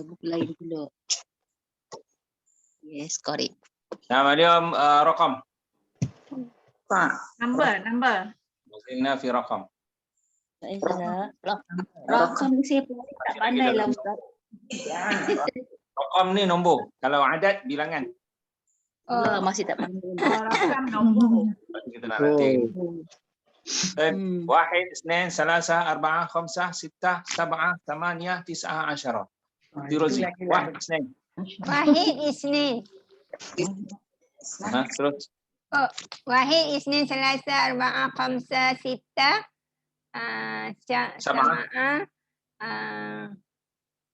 buku lain pula. Yes, got it. نعم اليوم رقم. Number. وصلنا في رقم. Saya salah. Rakam ni saya pun tak pandai lah Ustaz. رقم ni nombor. Kalau adat bilangan. Masih tak pandai. Rakam nombor. Kita nak latih. طيب 1 2 3 4 5 6 7 8 9 10. Dirozi. 1 2. Wahid Isnin. Terus. Wahid Isnin Selasa Arba'ah Khamsah Sittah Sab'ah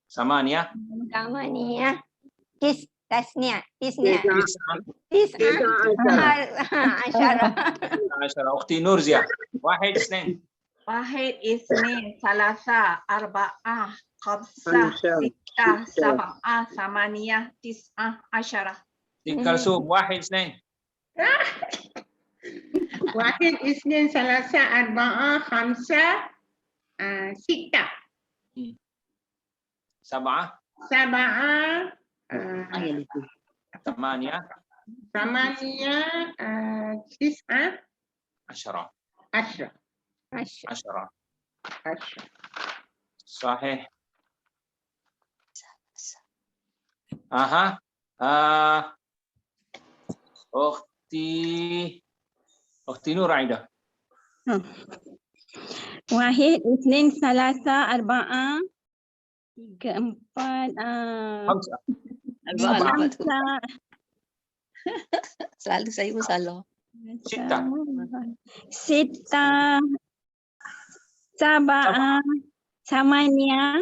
Samaniyah. Samaniyah Tis'ah Asyarah. أختي نورزيا 1 2. Wahid, Isnin, Salasa, Arba'ah, Khamsah, Sittah, Sab'ah, Samaniyah, Tis'ah, Asyarah. كلثوم 1 2. Wahid, Isnin, Salasa, Arba'ah, Khamsah, Sittah, 7 Sab'ah, ثمانية Samaniyah, Tis'ah, 10. Asyarah. 10 صحيح. أختي نور عايدة. Wahid, Isnin, Salasa, Arba'ah, 3, 4, 5 Selalu saya pun salah. 6, Sab'ah, Samaniyah,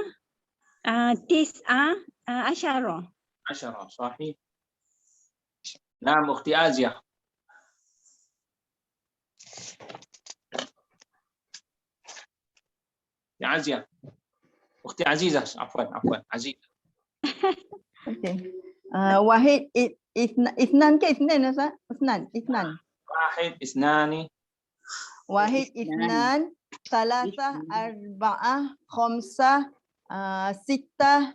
Tis'ah, Asyarah. 10 صحيح. نعم أختي آزية. يا آزية. أختي عزيزة عفوا عزيزة. Wahid Isnan ke Isnin Ustaz? Isnan. 1 2. Wahid Isnan Salasah Arba'ah Khamsah Sittah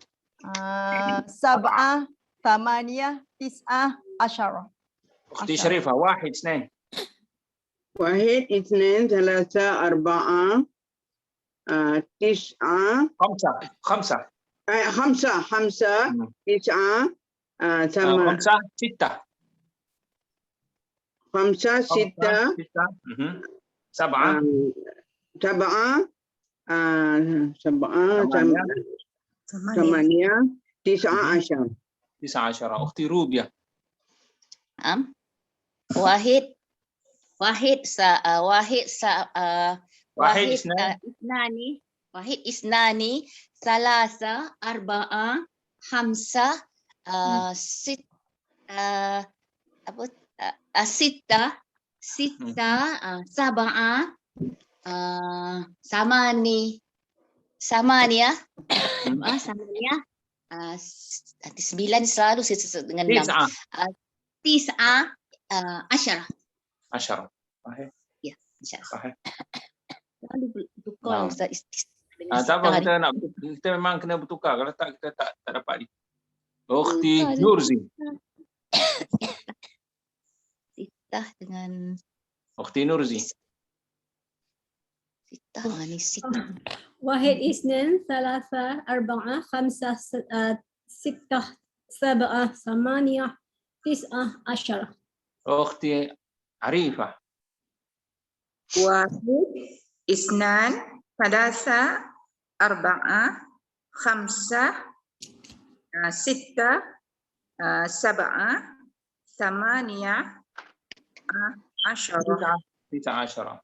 Sab'ah Samaniyah Tis'ah Asyarah. أختي شريفة 1 2. Wahid, Isnin, Salasa, Arba'ah, Tis'ah, 5 Khamsah, Tis'ah, 5 6. 5, Sittah, 7 Samaniyah, Tis'ah, Asyarah. 19. أختي روبيا. Wahid Isnani Salasa Arba'ah Khamsah Sittah Sab'ah Samaniyah nanti 9 selalu dengan 6 Tis'ah Asyarah. 10 صحيح. Ya, insyaAllah. صحيح. Selalu bertukar Ustaz. Tak apa, kita memang kena bertukar. Kalau tak, kita tak dapat ni. Ukhti Nurzi. Sittah dengan Ukhti Nurzi. Sittah. Wahid, Isnin, Salasa, Arba'ah, Khamsah, Sittah, Sab'ah, Samaniyah, Tis'ah, Asyarah. Ukhti Arifah. Wahid, Isnan, Salasa, Arba'ah, Khamsah, Sittah, Sab'ah, Samaniyah, Asyarah. 19.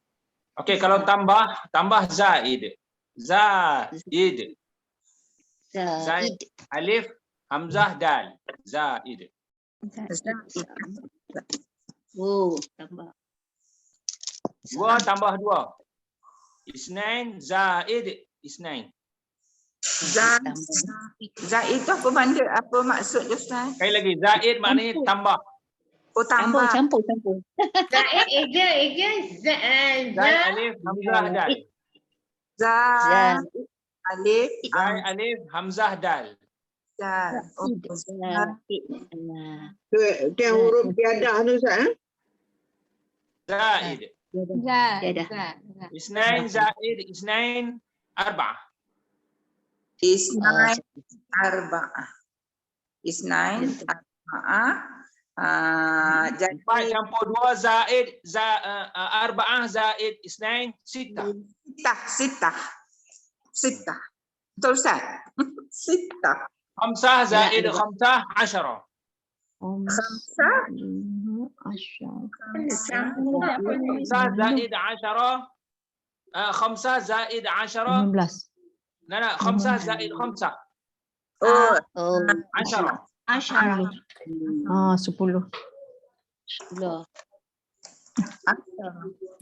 Okey, kalau tambah Zaid. Zaid. Alif, Hamzah, Dal. Zaid. Tambah. 2 tambah 2. Isnain, Zaid, Isnain. Zaid itu apa benda? Apa maksud dia Ustaz? Sekali lagi, Zaid maknanya tambah. Oh, tambah. Campur. Zaid Zaid, Alif, Hamzah, Dal. Zaid, Alif, Alif, Hamzah, Dal. Dal. Oh, Zaid. Tu yang huruf tiadah tu Ustaz. زائد Tiada. اثنين زائد اثنين 4. Isnain arba'ah. Isnain arba'ah. Jadi 4 campur 2 زائد 4 زائد اثنين 6. Sitah. Betul Ustaz? Sitah. 5 زائد 5 10. Khamsah. 5 زائد 10 5 زائد 10 15. لا 5 زائد 5 Oh, 10. Asyarah. 10. 10.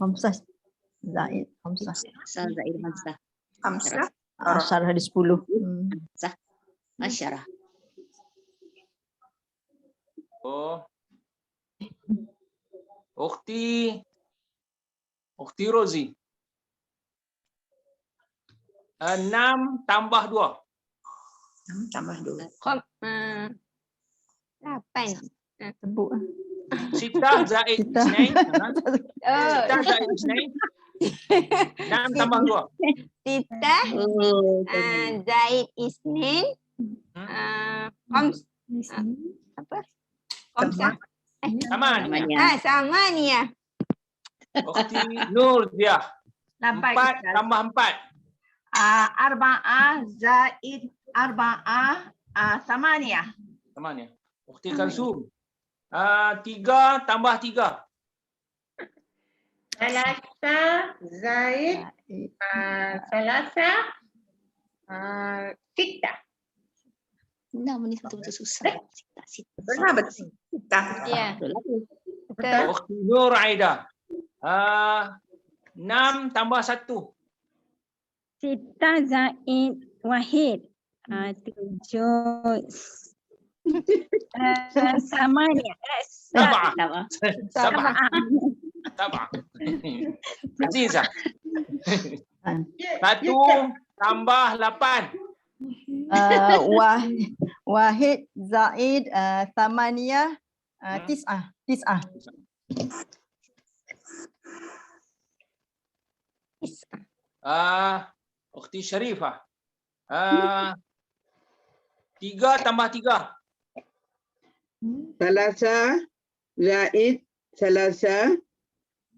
15 zaid 15. Zaid 5. khamsah. Asyarah di 10. Asyarah. Oh. Ukhti Rozi. 6 tambah 2. Tambah 2. 8. Sebut. 6 zaid 2. 6 zaid 2. 6 tambah 2. Sitah zaid isnin apa? Khamsah. Samaniyah. Ukhti Nur dia. 4 4 tambah 4. Arba'ah zaid arba'ah samaniyah. Mana? Ukhti Kalsum. 3 tambah 3. Salasa zaid salasa sita. Nama ni betul-betul susah. Benar betul. Sitah. Ya. Ukhti Nur Aida. 6 tambah 1. Sita zaid wahid. 7. Samania. 7. 7. Aziza. 1 tambah 8. Wahid zaid thamaniyah tis'ah. Ukhti Sharifah. 3 tambah 3. Salasa zaid salasa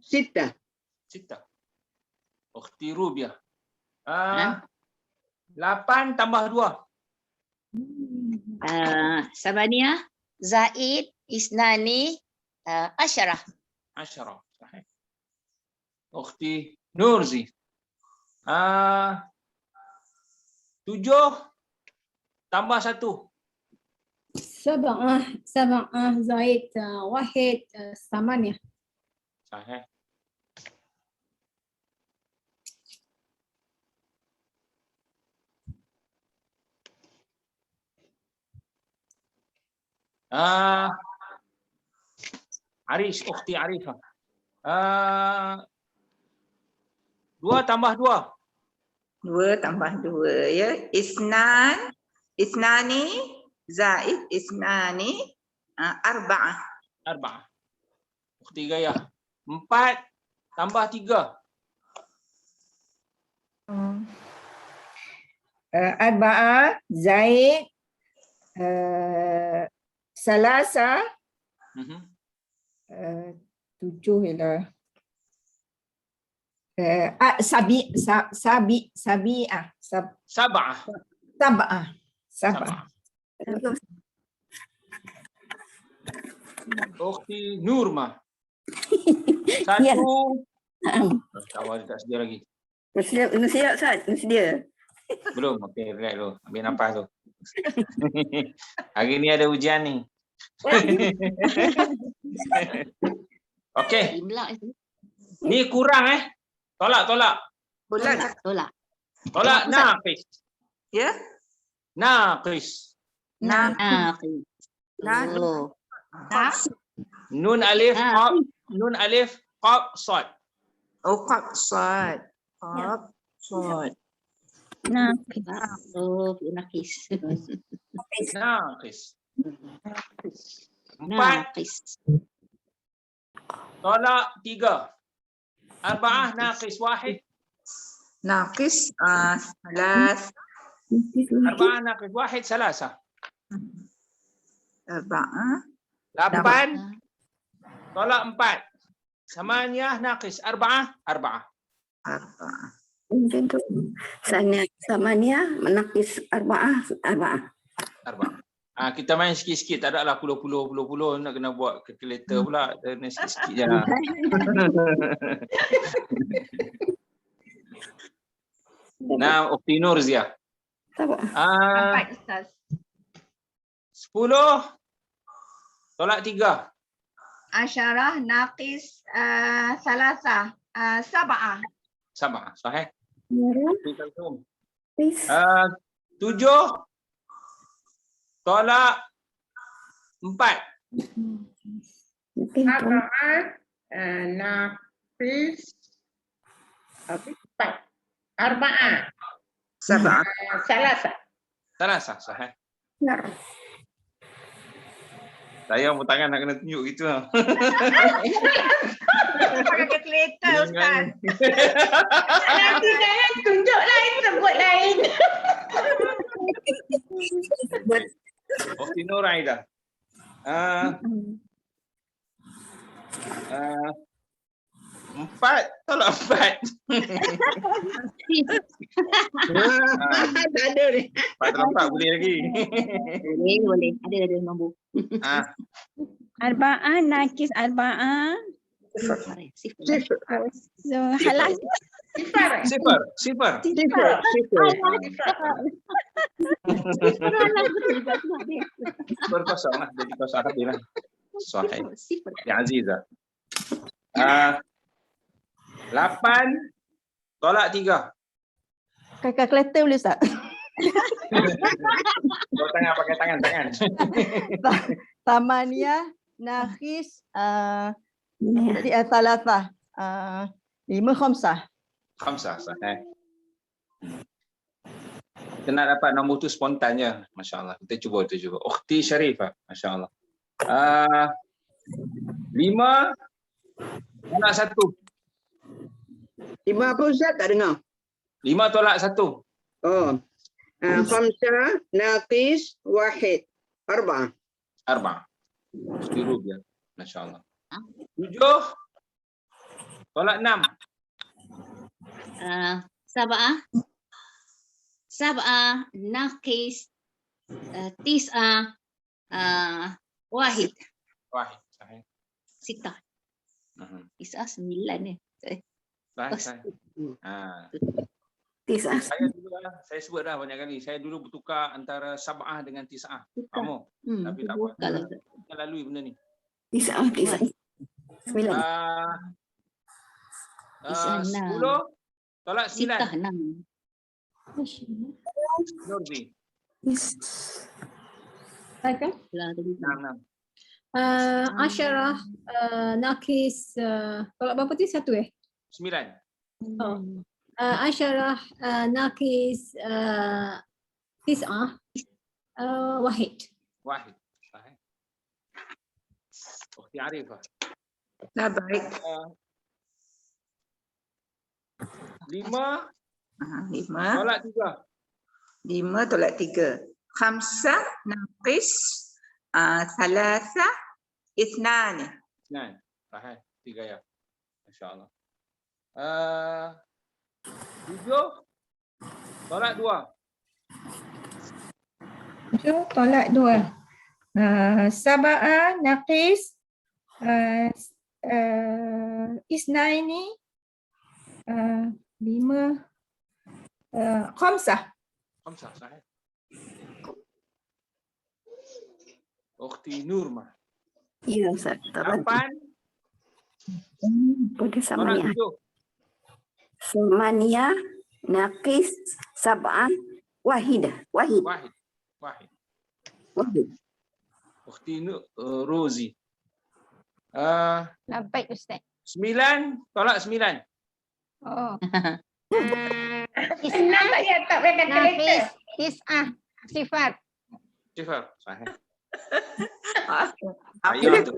sita. 6. Ukhti Rubia. 8 tambah 2. Samaniyah zaid isnani asyarah. 10. Sahih. Ukhti Nurzi. 7 tambah 1. 7 زائد 1 8. Sahih. Arish, Ukhti Arifah. 2 tambah 2. 2 tambah 2 ya. Isnani zaid isnani arba'ah. 4. Ukhti Gaya. 4 tambah 3. Arba'ah zaid salasa 7 ialah sabi'ah. 7. Ukhti Nurma. 1. Kawan tak sedia lagi. Mesti Ustaz, mesti dia. Belum. Okey, relax dulu. Ambil nafas tu. Hari ni ada ujian ni. Okey. Ni kurang Tolak. Tolak naqis. Ya? Naqis. Naqis. Nun alif qaf, nun alif qaf sad. Oh, qaf sad. Qaf sad. Naqis. Oh, nakis. Naqis. 4 Nakis. tolak 3. Arba'ah naqis 1. ناقص ثلاث Arba'ah naqis 1 salasa. 4 8 tolak 4. Samaniyah naqis arba'ah. 4 Mungkin tu. Samania menakis arba'ah. Kita main sikit-sikit, tak ada lah puluh-puluh nak kena buat kalkulator pula. Kena sikit-sikit je lah. Nah, Ukti Nurzia. Empat, Ustaz. 10 tolak 3. Asyarah naqis salasa sab'ah. Sama, sahih. 7 7 tolak 4. Nafis. Arba'ah. 7 Salasa, sahih. Saya pun tangan nak kena tunjuk gitu lah. Pakai kalkulator, Ustaz. Nanti jangan tunjuk lain, sebut lain. Ukti Nur Aida. 4 tolak 4. Tak ada ni. 4 tolak 4 boleh lagi. Boleh. Ada nombor. Arba'ah naqis arba'ah. Sifar. So halas. Sifar. Sifar. Berkosong lah. Jadi kosong habis lah. Sahih. Sifar. Ya Azizah. 8 tolak 3. Pakai kalkulator boleh Ustaz? Pakai tangan. Samaniyah naqis jadi thalatha 5 khamsah. Khamsah, sahih. Kita nak dapat nombor tu spontan je. Masya Allah. Kita cuba. Ukhti Sharifah. Masya Allah. 5 tolak 1. 5 apa Ustaz? Tak dengar. 5 tolak 1. Oh. Khamsah naqis wahid. Arba'ah. 4. Biru dia. Masya Allah. 7 tolak 6. Sab'ah naqis tis'ah wahid. Wahid. Sahih. Sitah. Tis'ah 9 ni. Sahih. Tis'ah. Saya sebut dah banyak kali. Saya dulu bertukar antara sab'ah dengan tis'ah. Kamu. Tapi tak apa. Kita lalui benda ni. Tis'ah. 9. 10 tolak 9. Sitah 6. Nurzi. Saya kan? 6. Asyarah naqis kalau berapa tu 1 9. Oh. Asyarah naqis tis'ah wahid. Wahid. Sahih. Ukhti Arifah. لا baik 5 5 tolak 3. 5 tolak 3 5 ناقص 3 2 9. Sahih. 3 ya. Masya-Allah. 7 tolak 2. 7 tolak 2. Sab'ah naqis isnaini 5 khamsah. Khamsah. Sahih. Ukhti Nurmah. Ya Ustaz. 8 Boleh tolak samania. 7. Samania naqis sab'ah wahidah. Wahid. Wahid. Ukhti Rozi. Baik Ustaz. 9 tolak 9. Oh. Isnan, tak pakai kalkulator. Nafis, Tis'ah, Sifar. Sifar. Sahih. Apa Ayah tu.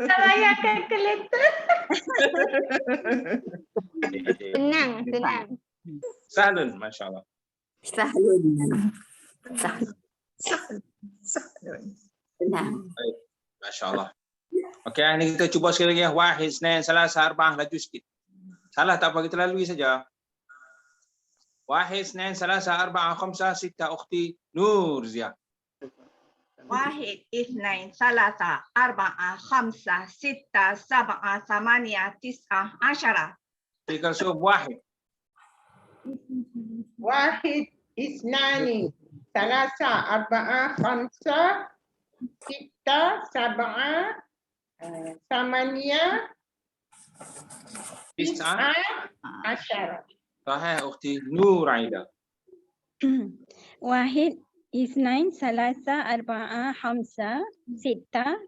Tak payah kalkulator. Senang, senang. Sahlun, masya-Allah. Sahlun. Sahlun. Senang. Masya-Allah. Okey, ini kita cuba sekali lagi. Wahid, Isnain, Salasa, Arba'ah, laju sikit. Salah tak apa, kita lalui saja. Wahid, Isnain, Salasa, Arba'ah, Khamsah, Sittah, ukhti Nurzia. واحد اثنين ثلاثة أربعة خمسة ستة سبعة ثمانية تسعة عشرة. Tinggal sub wahid. واحد اثنان ثلاثة أربعة خمسة ستة سبعة ثمانية Tis'ah. عشرة. Sahih, ukhti Nur Aida. واحد اثنين ثلاثة أربعة خمسة ستة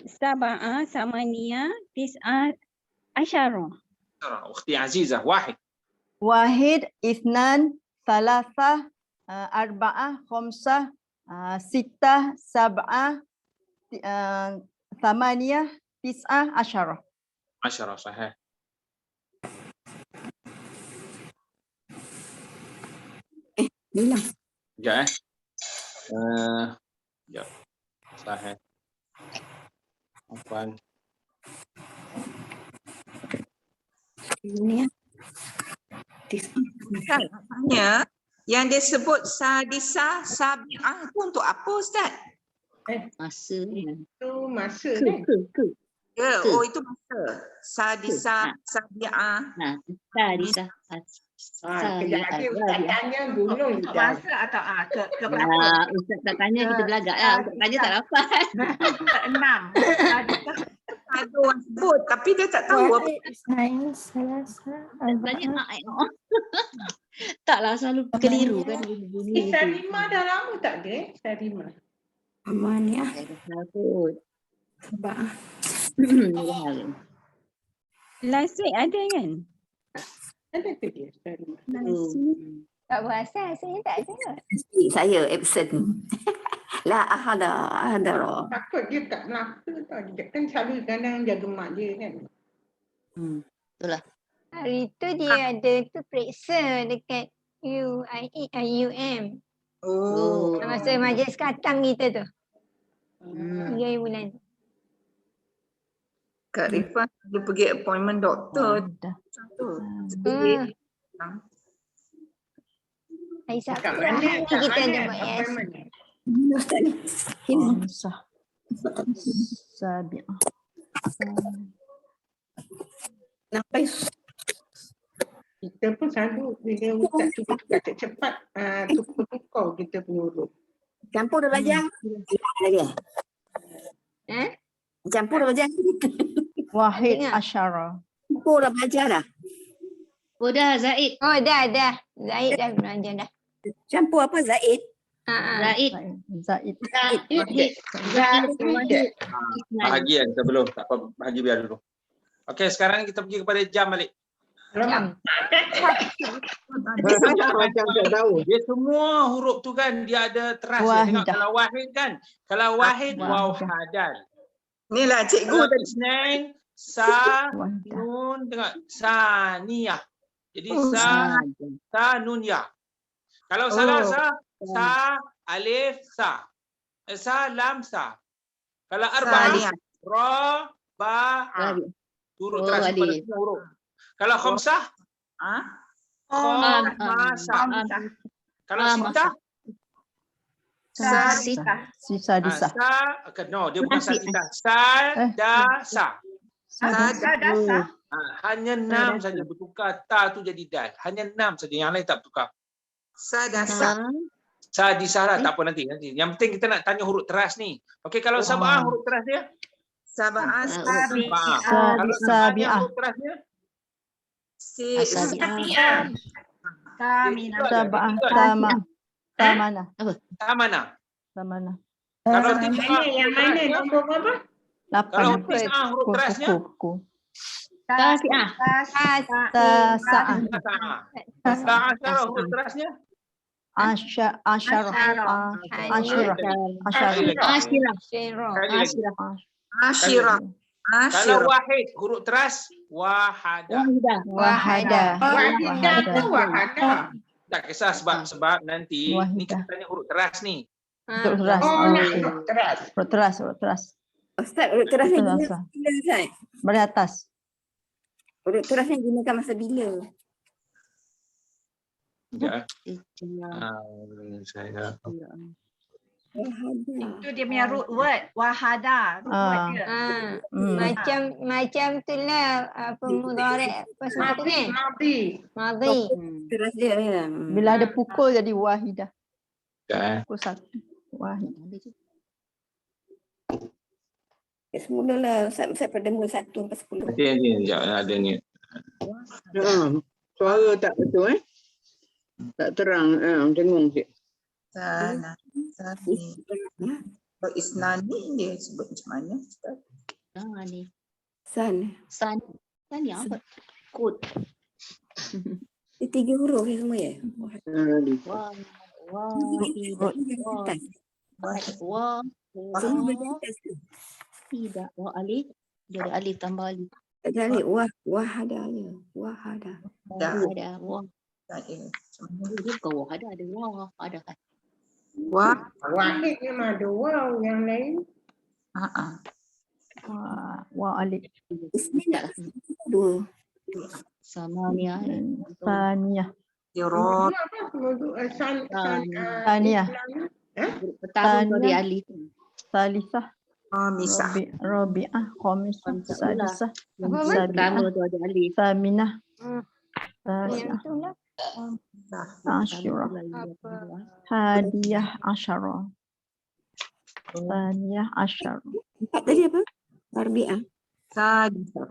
سبعة ثمانية تسعة عشرة. Ukhti Azizah, wahid. واحد اثنان ثلاثة أربعة خمسة ستة سبعة ثمانية تسعة عشرة. 10, sahih. Bilang. Sekejap sekejap. Sahih. Afwan. Ini ya. Tanya yang dia sebut sadisah, sabi'ah tu untuk apa Ustaz? Masa ni. Itu masa Ke, kan? ke. Ya, Ke. oh itu masa. Sadisah, sabi'ah. Nah, Sadisah. Kejap lagi Ustaz tanya gunung je. Masa atau ke berapa? Nah, Ustaz tak tanya, kita belagak lah. Ustaz tanya tak dapat. Keenam. Ada orang sebut tapi dia tak tahu apa. Tanya nak tengok. Taklah, selalu keliru kan. Sarima dah lama tak ada? Sarima. Aman ya. Takut. Sabah. Last week ada kan? Ada ke dia Sarima? Last week. Tak berasa, saya tak ada. Saya absent. La ada. Takut dia tak melaka tau. Dia kan selalu kadang jaga mak dia kan. Hari tu dia ada tu periksa dekat UIM. Oh. Masa majlis katang kita tu. 3 bulan. Kak Rifah dia pergi appointment doktor. Tu. Hari Sabtu Kat mana? ni Kat kita ada mana? buat yes. Appointment ni? Ustaz ni. Ini. خمسة سابعة Nampak. Kita pun selalu bila Ustaz cuba kata cepat tukar-tukar kita punya huruf. Campur dah belajar. Lagi. Campur dah belajar. واحد عشرة. Campur dah belajar dah. Oh dah, Zaid. Oh dah. Zaid dah belajar dah. Campur apa Zaid? Zaid. زائد. Bahagian kita belum. Tak apa, bahagi biar dulu. Okey, sekarang kita pergi kepada jam balik. Macam tak tahu. Dia semua huruf tu kan dia ada teras. Dia tengok kalau wahid kan. Kalau wahid waw hadal. Inilah cikgu Kalau tadi. isnain sa nun tengok saniyah. Jadi sa nun ya. Kalau salasa sa alif sa. Sa lam sa. Kalau arba'ah ra ba a. Turut teras pada semua huruf. Kalau khamsah khamasa. Kalau sitah Sisa disa. no, dia bukan sitah. Sadasa. Hanya 6 saja bertukar. Ta tu jadi dal. Hanya 6 saja. Yang lain tak bertukar. Sadasa. Sadisah lah. Tak apa nanti. Yang penting kita nak tanya huruf teras ni. Okey, kalau sab'ah huruf teras dia? Sab'ah. Sab'ah. Kalau Sabi'ah. huruf teras dia? Sab'ah. Tamana. Tamana. Kalau Yang mana? Nombor berapa? Kalau 8. tis'ah huruf terasnya? Tasi'ah. Tasa'ah. Asyara huruf terasnya. Asyarah. Asyirah. Asyirah. Asyirah. Kalau Asyirah. wahid huruf teras wahada. Wahidah. Wahidah. Wahidah. Tak kisah sebab nanti ni Wahidah. kita tanya huruf teras ni. Huruf teras. Oh, nak Okey. huruf teras. Huruf teras. Huruf teras. Ustaz, urut teras ni Betul, guna Ustaz. bila Ustaz? Baris atas. Urut teras ni gunakan masa bila? Ya. Itulah. Saya Wahadah. Itu dia punya root word. Wahada. Root word dia. Macam tu lah apa mudhari' apa semua tu kan? Madi. Madhi. Teras dia ya. Bila ada pukul jadi wahidah. kan. Pukul satu. Wahidah. Semula lah Ustaz pada mula 1 sampai 10. Nanti sekejap ada ni. Suara tak betul tak terang, dengung sikit. Sana. Kalau Isnani dia sebut macam mana? Ustaz? Ni. San. San ni apa? Kod. Dia 3 huruf ni semua ya. Wah. Semua beratas tu. Tidak. Wah alif. Dia ada alif tambah alif. Tak ada alif. Wahadah je. Wahadah. Ada wah. Saya. Dia bukan wah ada wah ada kan. Wah. Wahid memang ada waw, yang lain. Wa alif. Isnin 2. Sama ni Saniyah. Dirot. Saniyah. pertama dari alif. Salisah. Misah. Rabi'ah. Khamisah. Sadisah. Pertama tu ada alif. Saminah. Yang tu lah. Asyirah. Hadiyah asyarah. Thaniyah asyarah. 4 tadi apa? Arbi'ah. Sadisah.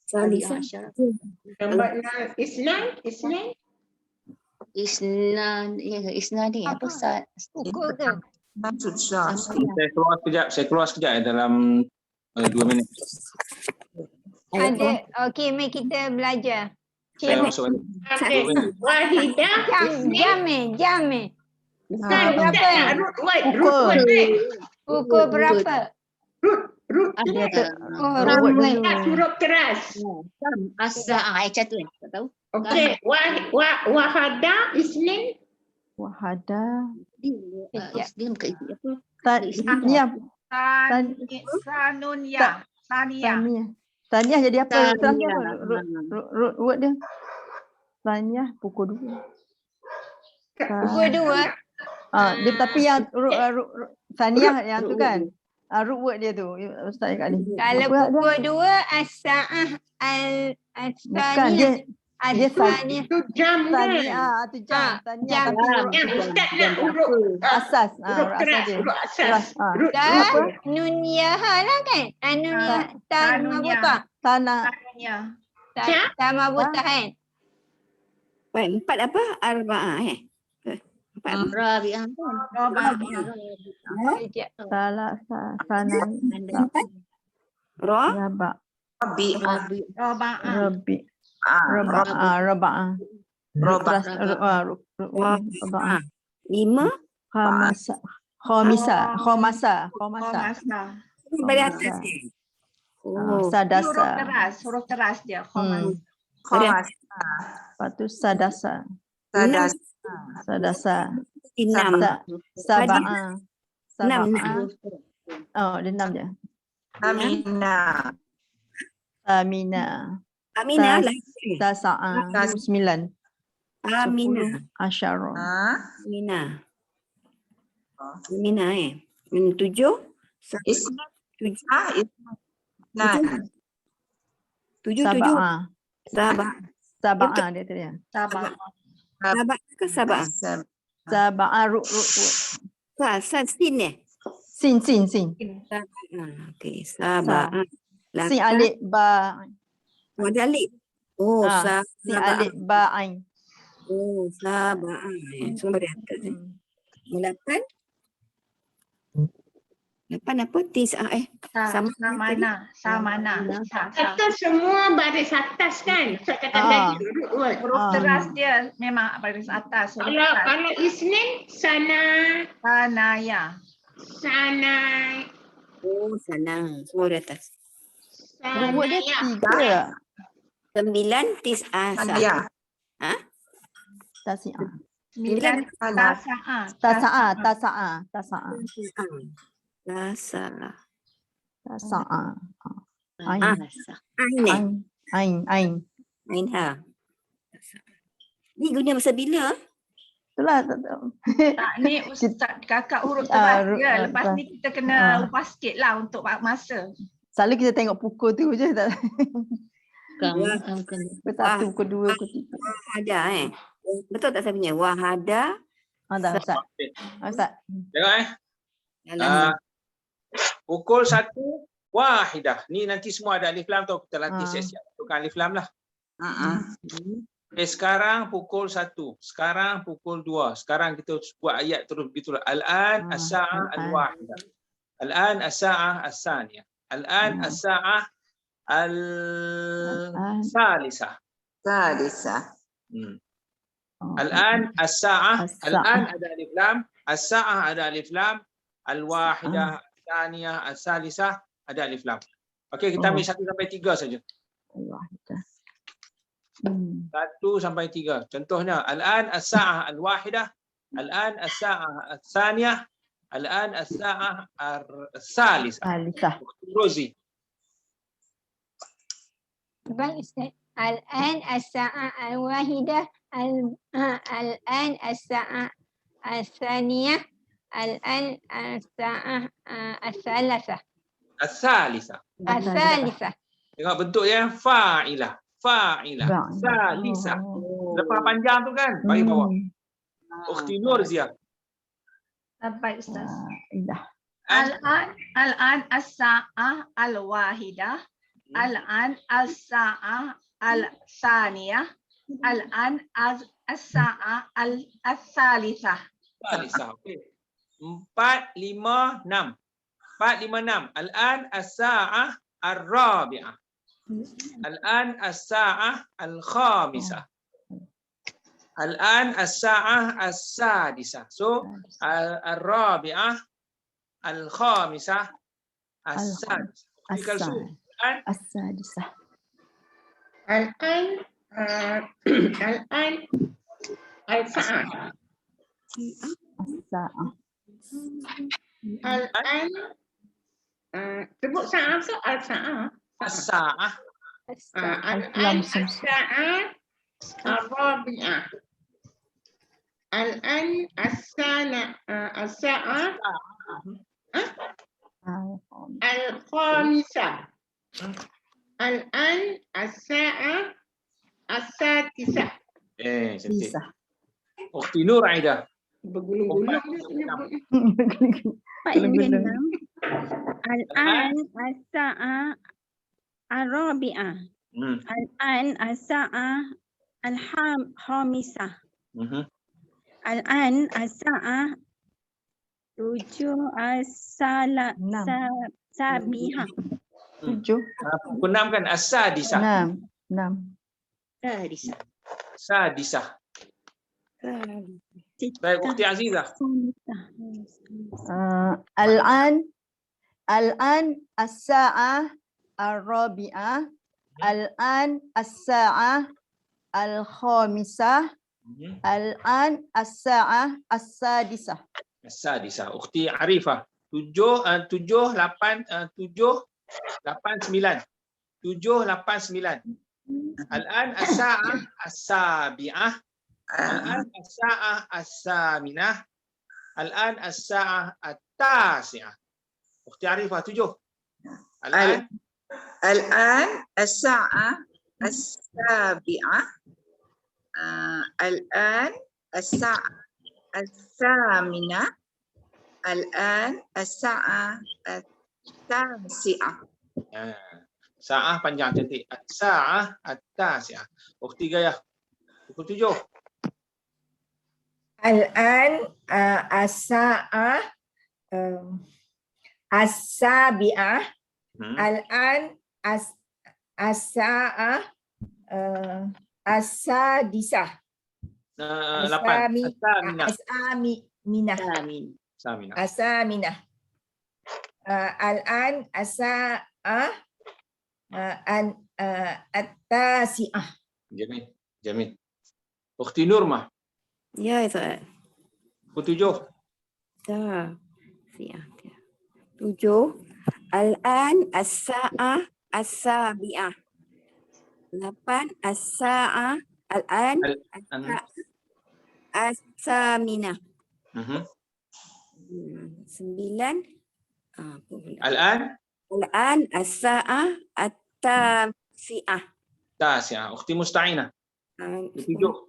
Salisah. Gambarnya Isnan. Isna ni apa Ustaz? Pukul tu. Susah. Saya keluar sekejap dalam 2 minit. Ada. Okey, mari kita belajar. Saya masuk balik. Wahidah. Jam. Bukan berapa? Root word. Pukul berapa? Root Dia tu Root word. huruf teras. Asa macam tu tak tahu. Okey. Wahadah. Isnin. Wahada. Dia bukan itu apa? Taniyah. Sanunya. Sania. Taniyah jadi apa? Taniyah. Root word dia. Taniyah pukul 2. Pukul 2. Dia tapi yang Taniyah yang tu kan. Root word dia tu. Ustaz kat ni. Kalau pukul 2 as-sa'ah Bukan dia. Dia as-saniyah. Itu jam kan. Taniyah tu jam. Taniyah jam. tapi Ustaz nak huruf asas. huruf teras. dia. Huruf asas. Root Dan nuniyah lah kan? Nuniyah. Tamabutah. Tanah. Sanunya. Tamabutah kan? Baik, 4 apa? Arba'ah 4. Rabi'ah kan. Salah. Sana. Ra. Rabak. Roba'ah. Rabi. Raba'ah. Raba'ah. 5. Khomasa. Khomasa. Balik atas ni. Sadasa. Huruf teras dia. Khomasa. Lepas tu sadasa. Sadasa. 6. Saba'ah. 6. Oh, dia 6 je. Aminah. Aminah lah. Tasa'ah. 9. Aminah. Asyarah. Aminah. 7. Isnan. 7. Saba'ah dia tu dia. Sabah. Sabah ke Sabah? Saba'ah. Sin ni. Sin. Okey, Sabah. Sin alif ba. Ada alif. Oh, Sin alif ba ain. Oh, Sabah. Semua dari atas. 8. 8 apa? Samana. Kata semua baris atas kan? Ustaz kata tadi root word. Huruf teras dia memang baris atas. Kalau Isnin Sanaya. Sanai. Oh, sana. Semua di atas. Root word dia 3 tak? 9 tis'ah. Ya. Tasi'ah. 9 tasa'ah. Tasa'ah. Tasa'ah. Ain. Ain ha. Ni guna masa bila? Itulah tak tahu. Tak, ni Ustaz kakak huruf teras dia. Lepas teras. ni kita kena ubah sikit lah untuk masa. Selalu kita tengok pukul tu je tak. Bukan. Pukul 1, pukul 2, pukul 3. Wahada Betul tak saya punya? Wahada. Dah Ustaz. Ustaz. Tengok pukul 1 wahidah. Ni nanti semua ada alif lam tau. Kita latih siap-siap tukar alif lam lah. Okay, sekarang pukul 1. Sekarang pukul 2. Sekarang kita buat ayat terus begitu. Al-an as-sa'ah al-wahidah. Al-an as-sa'ah as-saniyah. Al-an as-sa'ah al-salisah. Al-an as-sa'ah. Al-an ada alif lam. As-sa'ah ada alif lam. Al-wahidah, as-saniyah, as-salisah ada alif lam. Okey, kita ambil 1 sampai 3 saja. 1 sampai 3. Contohnya, al-an as-sa'ah al-wahidah, al-an as-sa'ah as-saniyah, al-an as-sa'ah as-salisah. Rozi. Baik Ustaz. Al-an as-sa'ah al-wahidah, al-an as-sa'ah as-saniyah, al-an as-sa'ah as-salisah. As-salisah. Tengok bentuk dia fa'ilah. Salisah. Lepas panjang tu kan? Bagi bawah. Ukhti Nur Zia. Baik Ustaz. Al-an as-sa'ah al-wahidah. Al-an as-sa'ah al-saniyah. Al-an as-sa'ah al-salisah. Okey. 4, 5, 6. 4, 5, 6. Al-an as-sa'ah ar-rabi'ah. Al-an as-sa'ah al-khamisah. Al-an as-sa'ah as-sadisah. So, al-rabi'ah, al-khamisah, as-sadisah. As-sadisah. Al-an al-sa'ah. Al-an sebut sa'ah ke al-sa'ah? As-sa'ah. Al-an as-sa'ah ar-rabi'ah. Al-an as-sa'ah al-khamisah. Al-an as-sa'ah as-sadisah. Cantik. Ukhti Nur Aida. Bergulung-gulung. Al-an as-sa'ah al-rabi'ah. Al-an as-sa'ah al-khamisah. Al-an as-sa'ah 7 as-sabihah. 7. Pukul 6 kan? As-sadisah. 6. Sadisah. Baik, Ukhti Azizah. Al-an as-sa'ah al-rabi'ah. Al-an as-sa'ah al-khamisah. Al-an as-sa'ah as-sadisah. As-sadisah. Ukhti Arifah. 7, 8, 9. 7, 8, 9. Al-an as-sa'ah as-sabi'ah. Al-an as-sa'ah as-saminah. Al-an as-sa'ah at-tasi'ah. Ukhti Arifah 7. Al-an as-sa'ah as-sabi'ah. Al-an as-sa'ah as-saminah. Al-an as-sa'ah at-tasi'ah. Sa'ah panjang cantik. As-sa'ah at-tasi'ah. Ukhti Gayah. Pukul 7. Al-an as-sa'ah as-sabi'ah. Hmm. Al-an as-sa'ah as-sadisah. 8. As-aminah. Saminah. As-aminah. Al-an as-sa'ah at-tasi'ah. Jamil. Jamil. Ukhti Nurmah. Ya, Ustaz. Ketujuh. Tak. Siap. 7. Al-an as-sa'ah as-sabi'ah. 8. As-sa'ah al-an as-saminah. 9. Al-an Al-an as-sa'ah at-tasi'ah. Tasi'ah. Ukhti Musta'inah. Ketujuh.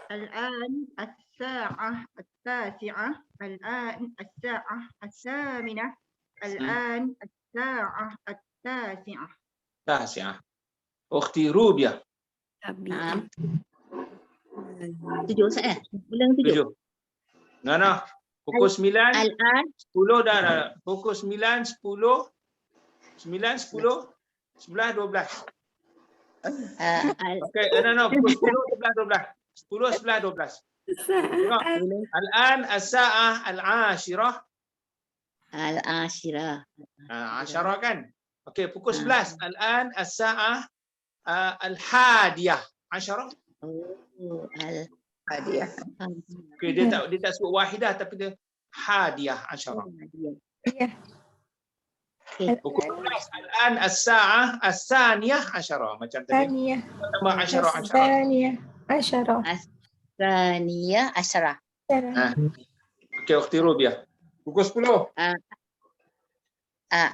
الآن الساعة التاسعة الآن الساعة الثامنة الآن الساعة التاسعة. Tasi'ah. Ukhti Rubiah. Tujuh Ustaz Ulang tujuh. Nana. Pukul 9. Al-an 10 dah. Pukul 9, 10. 9, 10, 11, 12. Okey, no. Pukul 10, 11, 12. 10, 11, 12. Tengok. Al-an as-sa'ah al-ashirah. Al-ashirah. Asyarah kan? Okey, pukul 11. Al-an as-sa'ah al-hadiyah. Asyarah. Hadiah. Okey, dia tak sebut wahidah tapi dia hadiyah asyarah. Pukul 11. Al-an as-sa'ah as-saniyah asyarah. Macam tadi. Tambah asyarah. As-saniyah asyarah. Okey, Ukhti Rubiah. Pukul 10.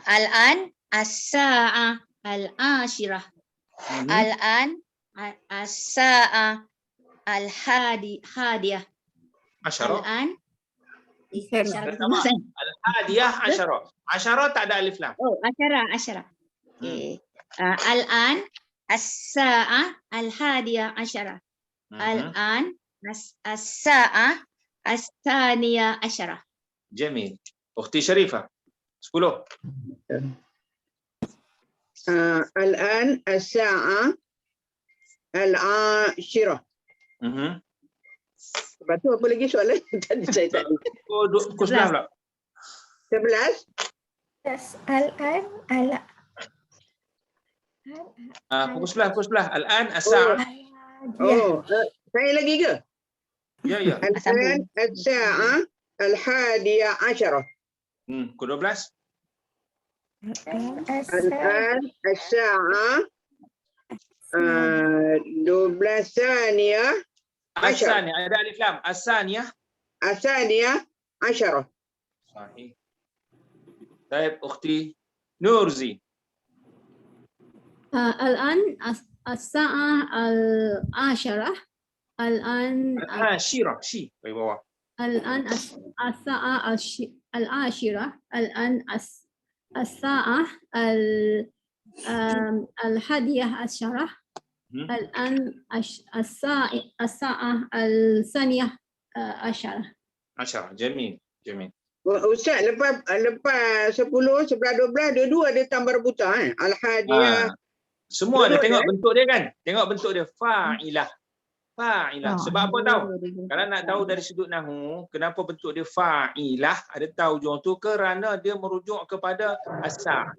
Al-an as-sa'ah al-ashirah. Al-an as-sa'ah al-hadiyah. Asyarah. Al-an Al-hadiyah asyarah. Asyarah tak ada alif lam. Oh, asyarah. Okay. Al-an as-sa'ah al-hadiyah asyarah. Al-an as-sa'ah as-thaniyah asyarah. Jamil. Ukhti Sharifah. 10. Al-an as-sa'ah al-ashirah. Lepas tu apa lagi soalan? Tadi saya tak ada. Pukul 11 pula. 11. Al-an Pukul 11. Al-an as-sa'ah. Saya lagi ke? Ya. Al-an as-sa'ah al-hadiyah asyarah. Pukul 12. Al-an as-sa'ah 12 saniyah As-saniyah ada alif lam. As-saniyah asyarah. Sahih. Baik, Ukhti Nurzi. Al-an as-sa'ah al-ashirah. Al-an Ashirah. Shi. Bagi bawah. الآن الساعة العاشرة الآن الساعة الحادية عشرة الآن الساعة الثانية عشرة. Jamil. Ustaz, lepas 10, 11, 12, dua-dua dia tambah rebutan. Al-hadiyah. Semua ada tengok bentuk dia kan? Tengok bentuk dia. Fa'ilah. Sebab apa tahu? Kalau nak tahu dari sudut nahu, kenapa bentuk dia fa'ilah, ada tahu jom tu kerana dia merujuk kepada as-sa'ah.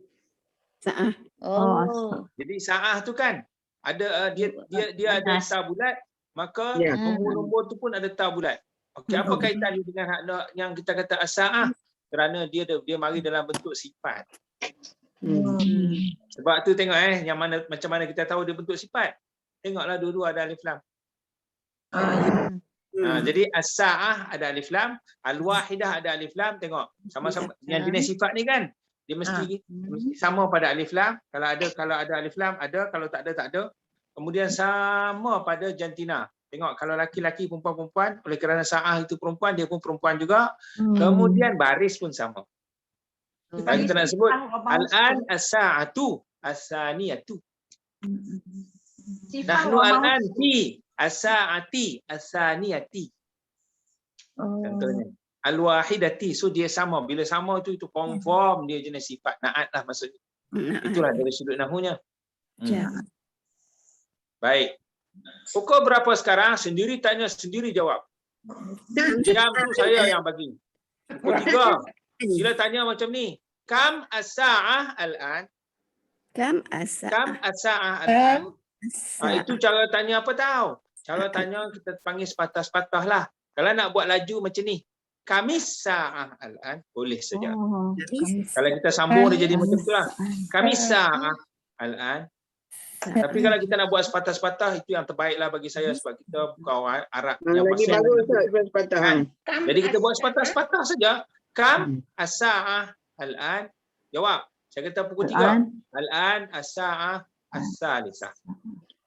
Jadi sa'ah tu kan ada dia ada ta bulat, maka nombor-nombor tu pun ada ta bulat. Okey, apa kaitan dengan yang kita kata as-sa'ah? Kerana dia mari dalam bentuk sifat. Sebab tu tengok yang mana macam mana kita tahu dia bentuk sifat. Tengoklah dua-dua ada alif lam. Jadi as-sa'ah ada alif lam, al-wahidah ada alif lam. Tengok sama-sama yang jenis sifat ni kan dia mesti sama pada alif lam. Kalau ada alif lam ada, kalau tak ada. Kemudian sama pada jantina. Tengok kalau laki-laki, perempuan-perempuan, oleh kerana sa'ah itu perempuan, dia pun perempuan juga. Kemudian baris pun sama. Kalau kita nak sebut al-an as-sa'atu as-saniyatu. Nahnu al-an fi as-sa'ati as-saniyati. Contohnya. al-wahidati. So dia sama. Bila sama tu itu confirm dia jenis sifat naat lah maksudnya. Itulah dari sudut nahunya. Baik. Pukul berapa sekarang? Sendiri tanya, sendiri jawab. Jam tu saya yang bagi. Pukul 3. Sila tanya macam ni. Kam as-sa'ah al-an? Kam as-sa'ah. Kam as-sa'ah al-an? Itu cara tanya apa tahu? Cara tanya kita panggil sepatah-sepatah lah. Kalau nak buat laju macam ni. Kamis sa'ah al-an? Boleh saja. Kalau kita sambung dia jadi macam tu lah. Kamis sa'ah al-an? Tapi kalau kita nak buat sepatah-sepatah, itu yang terbaiklah bagi saya sebab kita bukan orang Arab yang Lagi bagus sepatah. Jadi kita buat sepatah-sepatah saja. Kam as-sa'ah al-an? Jawab. Saya kata pukul 3. Al-an as-sa'ah as-salisah.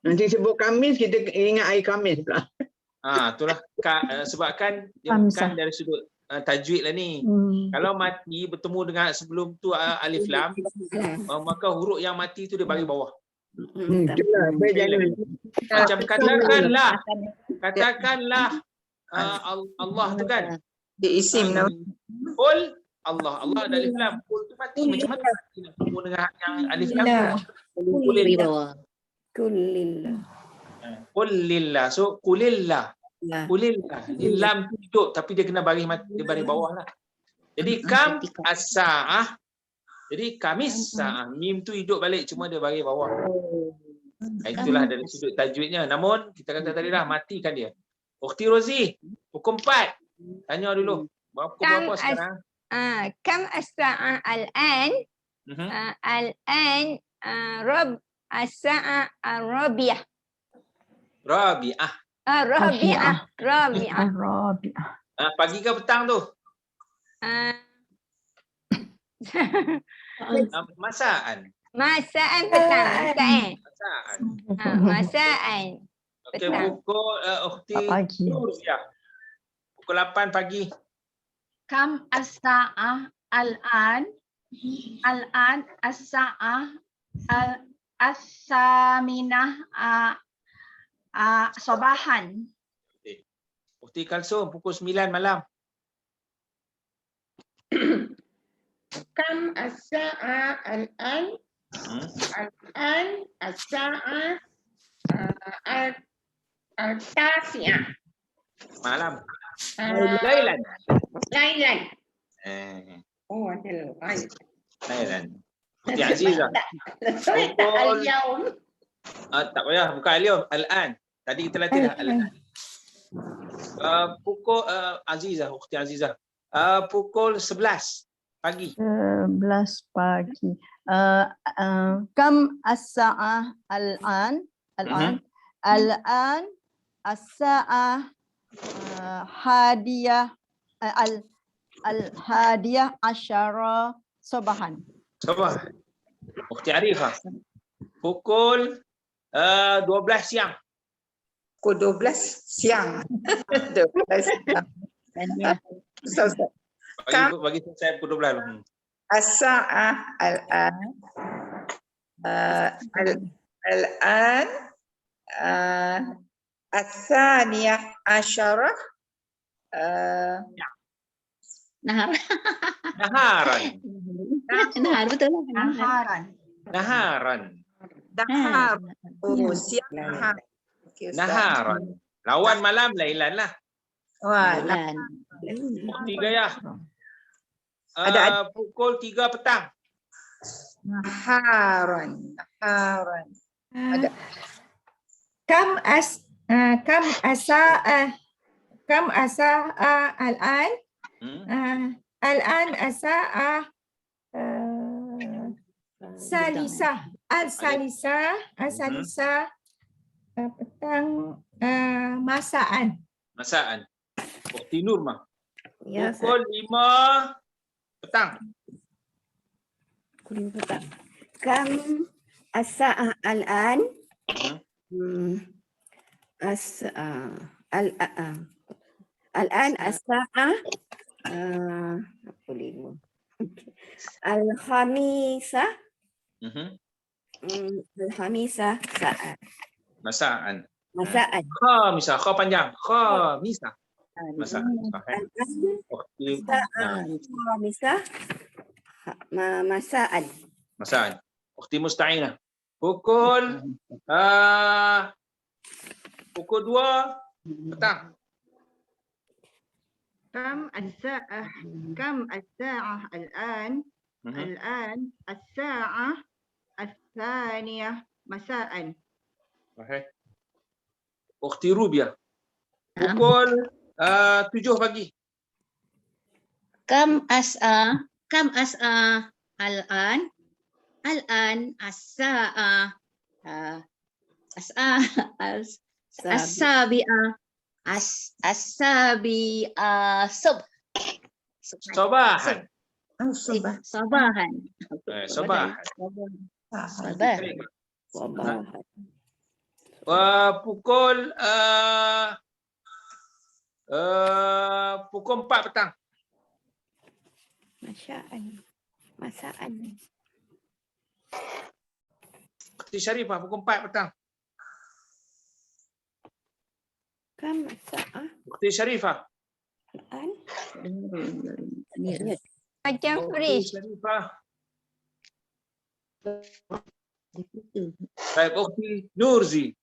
Nanti sebut Kamis, kita ingat hari Kamis pula. Itulah. Sebabkan dia bukan dari sudut tajwid lah ni. Kalau mati bertemu dengan sebelum tu alif lam, maka huruf yang mati tu dia bagi bawah. Macam katakanlah Allah tu kan Dia isim Qul Allah ada alif lam. Qul tu mati macam mana nak bertemu dengan yang alif lam Qulillah. So qulillah lam tu hidup tapi dia kena bagi mati, dia bagi bawah lah. Jadi kam as-sa'ah. Jadi kamis sa'ah. Mim tu hidup balik cuma dia bagi bawah. Itulah dari sudut tajwidnya. Namun kita kata tadi dah matikan dia. Ukhti Rozi, pukul 4. Tanya dulu. Pukul berapa sekarang? Kam as-sa'ah al-an? Al-an as-sa'ah ar-rabi'ah. Rabi'ah. Rabi'ah. Pagi ke petang tu? Masaan. Masaan petang. Masaan. Okey, pukul ukhti Nursiah. Pukul 8 pagi. Kam as-sa'ah al-an? Al-an as-sa'ah as-saminah sabahan. Ukhti Kalsum pukul 9 malam. Kam as-sa'ah al-an? Al-an as-sa'ah al-tasi'ah. Malam. Lailan. Oh, ada Lailan. Ukhti Azizah. Tak payah, bukan al-yawm, al-an. Tadi kita latih dah al-an. Pukul Azizah, Ukhti Azizah. Pukul 11 pagi. 11 pagi. Kam as-sa'ah al-an? Al-an as-sa'ah hadiyah al-hadiyah asyara sabahan. Sabah. Ukhti Arifah. Pukul 12 siang. Pukul 12 siang. 12 siang. Bagi saya pukul 12. As-sa'ah al-an al-an as-saniyah asyarah Nahar. Naharan. Nahar betul lah. Naharan. Oh, siang nahar. Naharan. Lawan malam lailan lah. Lailan. Ukhti Gayah. Pukul 3 petang. Naharan. Ada. Kam as-sa'ah al-an? Al-an as-sa'ah salisah. Al-salisah petang masaan. Ukhti Nurmah. Pukul 5 petang. Kam as-sa'ah al-an? Al-an as-sa'ah al-khamisah. Al-khamisah sa'at. Masaan. Masaan. Khamisah. Kha panjang. Khamisah. Masa. Sahih. Ukhti. Misah. Masaan. Masaan. Ukhti musta'inah. Pukul 2 petang. كم الساعة الآن؟ الآن الساعة الثانية مساء. Sahih. Ukhti Rubia. Pukul 7 pagi. Kam as'a al-an as-sa'a as-sabi'a subh. Sabahan. Sabahan. Sabahan. Sabah. Pukul 4 petang. Masaan. Ukhti Syarifah pukul 4 petang. Kam as-sa'a Ukhti Syarifah. الآن. Macam Ukhti free. Syarifah. Baik, Ukhti Nurzi.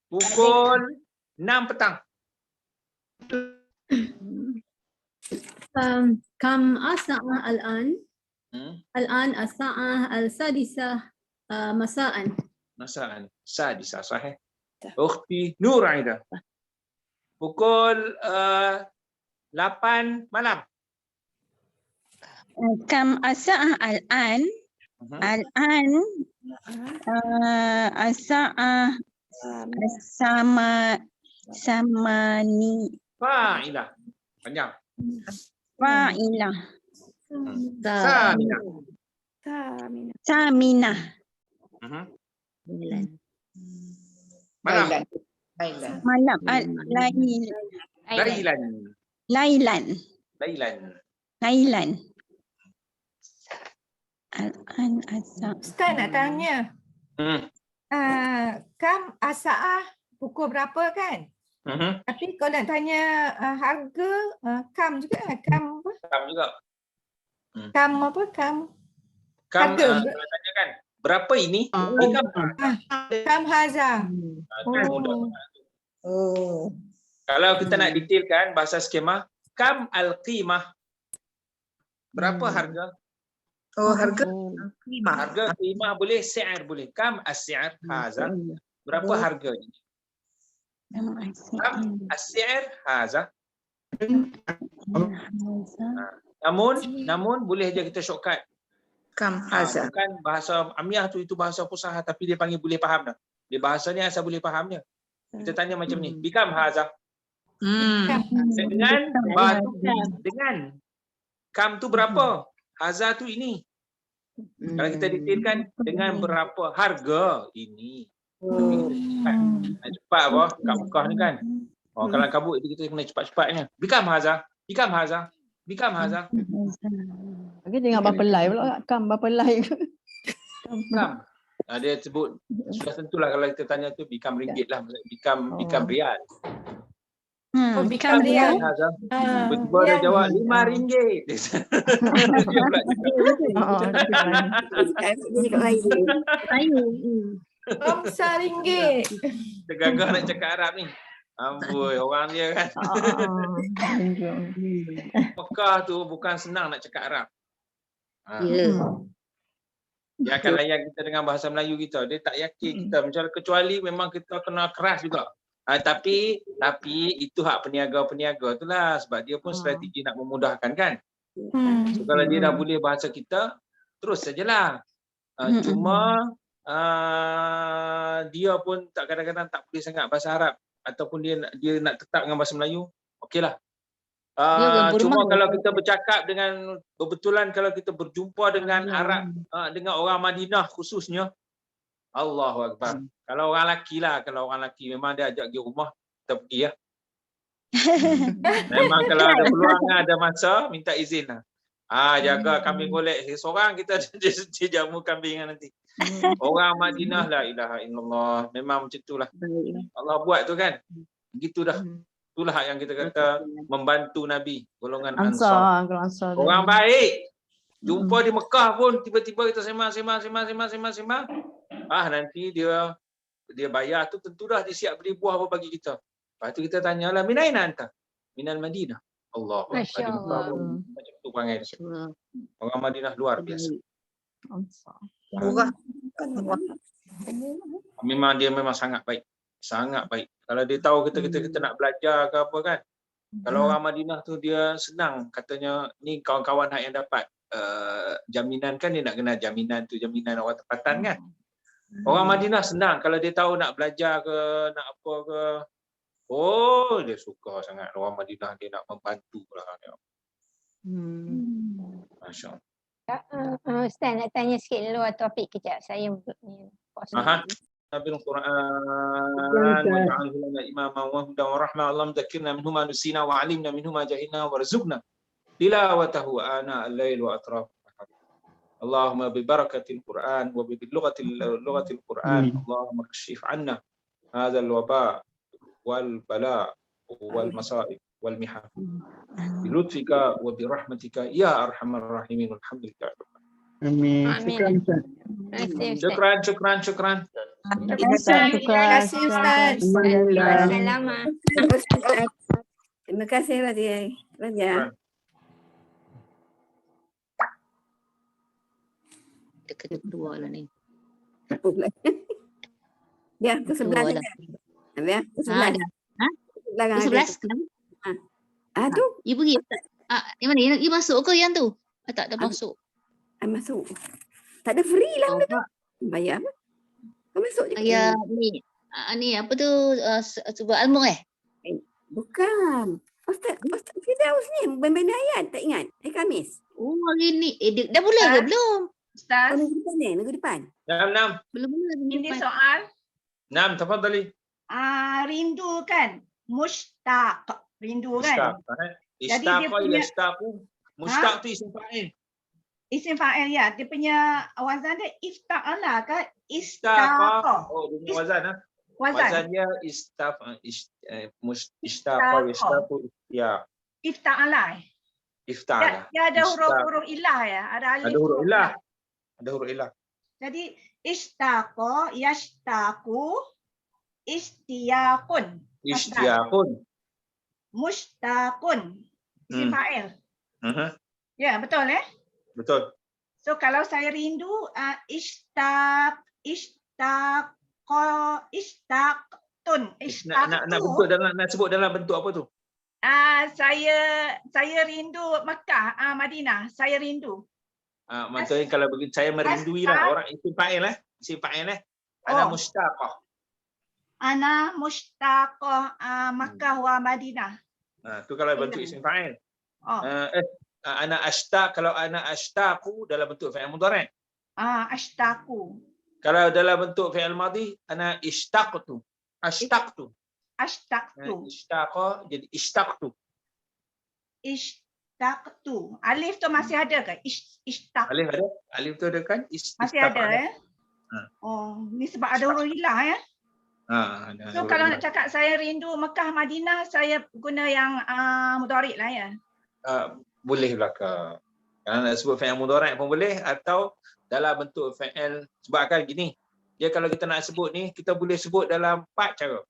Pukul 6 petang. كم الساعة الآن؟ الآن الساعة السادسة مساء. Masaan. Sadisa. Sahih. Ukhti Nur Aida. Pukul 8 malam. كم الساعة الآن؟ الآن الساعة ثمانية Fa'ilah. Panjang. فاعلة Samina. ثامنة Malam. malam Lailan. ليلا الآن الساعة Ustaz nak tanya. Kam asa'ah pukul berapa kan? Tapi kalau nak tanya harga, kam juga lah. Kam apa? Kam juga. Kam apa? Kam Kam harga. kalau tanya kan berapa ini? Kam. Kam haza. Kalau kita nak detailkan bahasa skema, kam al-qimah. Berapa harga? Harga qimah. Harga qimah boleh, si'ar boleh. Kam as-si'ar haza. Berapa harga ini? Kam as-si'ar haza. Namun boleh je kita shortcut. Kam haza. Bukan bahasa Amiyah tu, itu bahasa Fusahah, tapi dia panggil boleh faham dah. Dia bahasa ni asal boleh faham dia. Kita tanya macam ni, bikam haza. Dengan dengan kam tu berapa? Haza tu ini. Kalau kita detailkan dengan berapa harga ini. Cepat apa? Kat Mekah ni kan. Kalau kabut itu kita kena cepat-cepatnya. Bikam haza. Bikam haza. Bikam haza. Okey, jangan berapa lai pula. Kam berapa lai. Bikam. Dia sebut sudah tentulah kalau kita tanya tu bikam ringgit lah. Bikam rial. Bikam rial. Betul dia jawab RM5. Ramsa ringgit. Tergagah nak cakap Arab ni. Amboi, orang dia kan. Mekah tu bukan senang nak cakap Arab. Dia akan layan kita dengan bahasa Melayu kita. Dia tak yakin kita. Macam kecuali memang kita kena keras juga. Tapi itu hak peniaga-peniaga tu lah. Sebab dia pun strategi nak memudahkan kan. So kalau dia dah boleh bahasa kita, terus sajalah. Cuma dia pun kadang-kadang tak boleh sangat bahasa Arab. Ataupun dia nak tetap dengan bahasa Melayu. Okeylah. Cuma kalau kita bercakap dengan kebetulan kalau kita berjumpa dengan Arab, dengan orang Madinah khususnya, Allahu Akbar. Kalau orang lelaki lah, kalau orang lelaki memang dia ajak pergi rumah, kita pergi ya. Memang kalau ada peluang, ada masa, minta izin lah. Jaga kambing golek. Seorang kita jamu kambing nanti. Orang Madinah la ilaha illallah. Memang macam itulah. Allah buat tu kan. Begitu dah. Itulah yang kita kata membantu Nabi, golongan Ansar. Ansar. Orang baik. Jumpa di Mekah pun tiba-tiba kita sembang. Nanti dia bayar tu tentu dah dia siap beli buah apa bagi kita. Lepas tu kita tanyalah, min aina anta? Minal Madinah. Allah. Masya Allah. Macam tu panggil. Orang Madinah luar biasa. Murah. Memang dia memang sangat baik. Sangat baik. Kalau dia tahu kita nak belajar ke apa kan. Kalau orang Madinah tu dia senang katanya ni kawan-kawan hak yang dapat jaminan kan, dia nak kena jaminan tu jaminan orang tempatan kan. Orang Madinah senang kalau dia tahu nak belajar ke nak apa ke. Oh, dia suka sangat orang Madinah, dia nak membantu lah. Masya Allah. Ustaz nak tanya sikit luar topik kejap. Saya Nabil Quran wa ja'alhu lana imaman wa hudan wa rahmah. Allahumma dzakirna minhu ma nusina wa 'allimna minhu ma jahilna warzuqna tilawatahu ana al-lail wa atraf. Allahumma bi barakatil Quran wa bi lughatil Quran. Allahumma kashif 'anna hadzal waba wal bala wal masaib wal mihan. Bi lutfika wa bi rahmatika ya arhamar rahimin. Alhamdulillah. Amin. Syukran. Terima kasih Ustaz. Selamat. Terima kasih Raja. Kedua lah ni. Ya, ke sebelah je. Ya, ke sebelah. Ke 11. Tu. You pergi. Yang mana? You masuk ke yang tu? Tak ada masuk. Masuk. Tak ada free lah benda tu. Bayar apa? Kau masuk je. Ya, ni apa tu? Sebuah Al-Mulk Bukan. Ustaz Firdaus ni benda ayat, tak ingat? Hari Khamis. Oh, hari ni. Dah boleh ke belum? Ustaz. Minggu depan. Nam. Belum. Ini soal. Nam, tafadhali. Rindu kan? Mushtaq. Rindu kan? Ishtaq yashtaqu. Mushtaq tu isim fa'il. Isim fa'il ya. Dia punya wazan dia ifta'ala kan? Istaqa. Oh, dia punya wazan ah. Wazan dia ishtaqa yashtaqu ya. Ifta'ala. Ifta'ala. Dia ada huruf-huruf ilah ya. Ada alif. Ada huruf ilah. Jadi ishtaqa yashtaqu istiyaqun. Mushtaqun. Isim fa'il. Ya, betul Betul. So kalau saya rindu ishtaqtun. Nak sebut dalam bentuk apa tu? Saya rindu Mekah, Madinah. Saya rindu. Maksudnya kalau begitu saya merindui lah orang isim fa'il Ana mushtaqah. Ana mushtaqah Makkah wa Madinah. Tu kalau bentuk isim fa'il. Ana ashtaq, kalau ana ashtaqu dalam bentuk fi'il mudhari'. Ashtaqu. Kalau dalam bentuk fi'il madhi, ana ishtaqtu. Ashtaqtu. Ishtaqa jadi ishtaqtu. Ishtaqtu. Alif tu masih ada ke? Ishtaq. Alif ada? Alif tu ada kan? Masih ada Oh, ni sebab ada huruf ilah ya. So kalau nak cakap saya rindu Mekah Madinah, saya guna yang mudhari' lah ya. Boleh belaka. Kalau nak sebut fi'il mudhari' pun boleh, atau dalam bentuk fi'il. Sebab kan gini, dia kalau kita nak sebut ni, kita boleh sebut dalam 4 cara.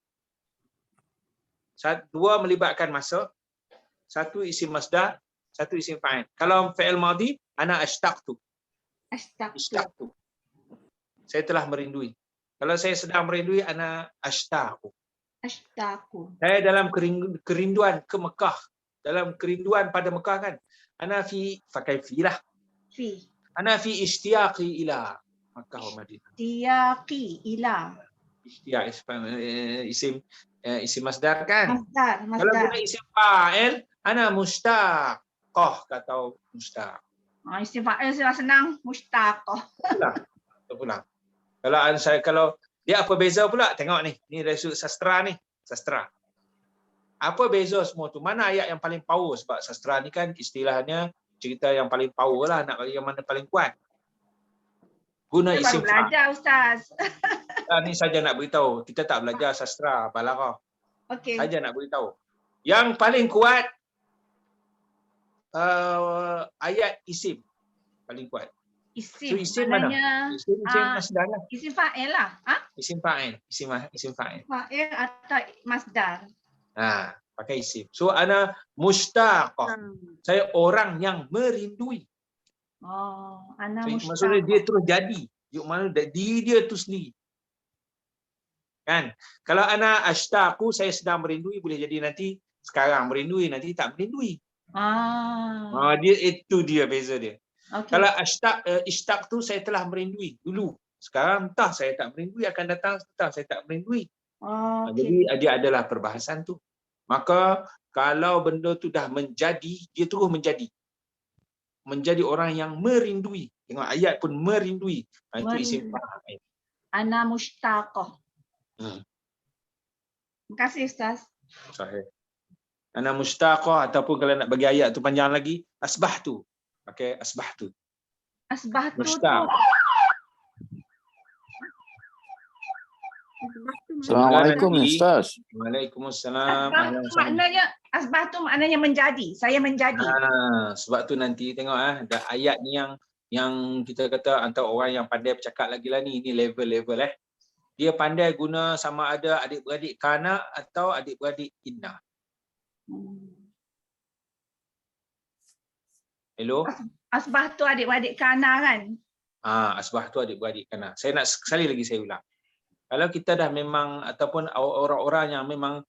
2 melibatkan masa, 1 isim masdar, 1 isim fa'il. Kalau fi'il madhi, ana ashtaqtu. Ashtaqtu. Saya telah merindui. Kalau saya sedang merindui, ana ashtaqu. Saya dalam kerinduan ke Mekah. Dalam kerinduan pada Mekah kan. Ana pakai fi lah. Ana fi ishtiyaqi ila Makkah wa Madinah. Ishtiyaqi ila. Ishtiyaq isim masdar kan? Masdar. Kalau guna isim fa'il, ana mushtaqah kata mushtaq. Isim fa'il senang, mushtaqah. Pulang. Kalau dia apa beza pula? Tengok ni. Ni dari sudut sastra ni. Sastra. Apa beza semua tu? Mana ayat yang paling power? Sebab sastra ni kan istilahnya cerita yang paling power lah. Nak bagi yang mana paling kuat. Guna isim fa'il. Belajar Ustaz. Ni saja nak beritahu. Kita tak belajar sastra, balaghah. Okey. Saja nak beritahu. Yang paling kuat ayat isim paling kuat. So isim mana? Isim masdar lah. Isim fa'il lah. Isim fa'il. Isim fa'il. Fa'il atau masdar. Pakai isim. So ana mushtaqah. Saya orang yang merindui. Ana mushtaqah. Maksudnya dia terus jadi. Mana diri dia tu sendiri. Kan? Kalau ana ashtaqu, saya sedang merindui, boleh jadi nanti sekarang merindui, nanti tak merindui. Dia itu dia beza dia. Kalau ishtaq tu saya telah merindui dulu. Sekarang entah saya tak merindui, akan datang entah saya tak merindui. Jadi dia adalah perbahasan tu. Maka kalau benda tu dah menjadi, dia terus menjadi. Menjadi orang yang merindui. Tengok ayat pun merindui. Itu isim fa'il. Ana mushtaqah. Terima kasih Ustaz. Sahih. Ana mushtaqah, ataupun kalau nak bagi ayat tu panjang lagi, asbahtu. Pakai asbahtu. Asbahtu Mushtaq. Assalamualaikum Ustaz. Waalaikumsalam. Asbahtu maknanya menjadi. Saya menjadi. Sebab tu nanti tengok ada ayat ni yang kita kata antara orang yang pandai bercakap lagi lah ni. Ini level-level Dia pandai guna sama ada adik-beradik kana atau adik-beradik inna. Hello? Asbah tu adik-beradik kana kan? Asbah tu adik-beradik kana. Saya nak sekali lagi saya ulang. Kalau kita dah memang ataupun orang-orang yang memang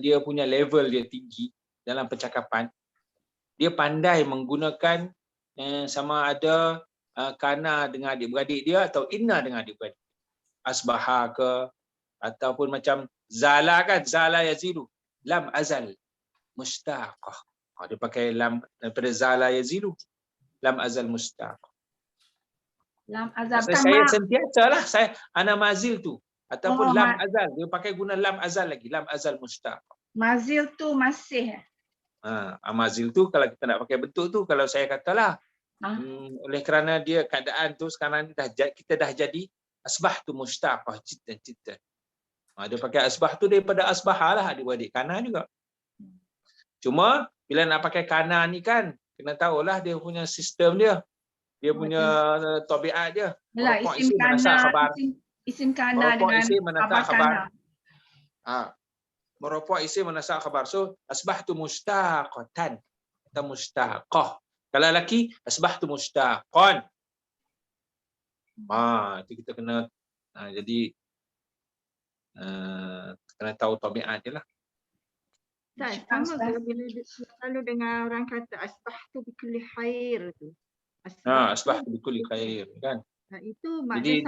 dia punya level dia tinggi dalam percakapan, dia pandai menggunakan sama ada kana dengan adik-beradik dia atau inna dengan adik-beradik. Asbaha ke ataupun macam zala kan, zala yazilu, lam azal mustaqah. Dia pakai lam daripada zala yazilu, lam azal mustaqah. Lam azal saya sentiasa lah, saya ana mazil tu ataupun lam azal, dia pakai guna lam azal lagi, lam azal mustaqah. Mazil tu masih. Mazil tu kalau kita nak pakai bentuk tu, kalau saya katalah oleh kerana dia keadaan tu sekarang kita dah jadi asbah tu mustaqah jiddan. Dia pakai asbah tu daripada asbahalah, adik-beradik kana juga. Cuma bila nak pakai kana ni kan kena tahulah dia punya sistem dia. Dia punya tabiat dia. Isim kana, isim kana dengan khabar kana. Merupa isim menasab khabar. So asbahtu mustaqatan atau mustaqah. Kalau lelaki asbahtu mustaqan. Itu kita kena jadi kena tahu tabiat dia lah. Sama kalau dengan orang kata asbahtu bikulli khair tu. Asbahtu bikulli khair kan. Itu jadi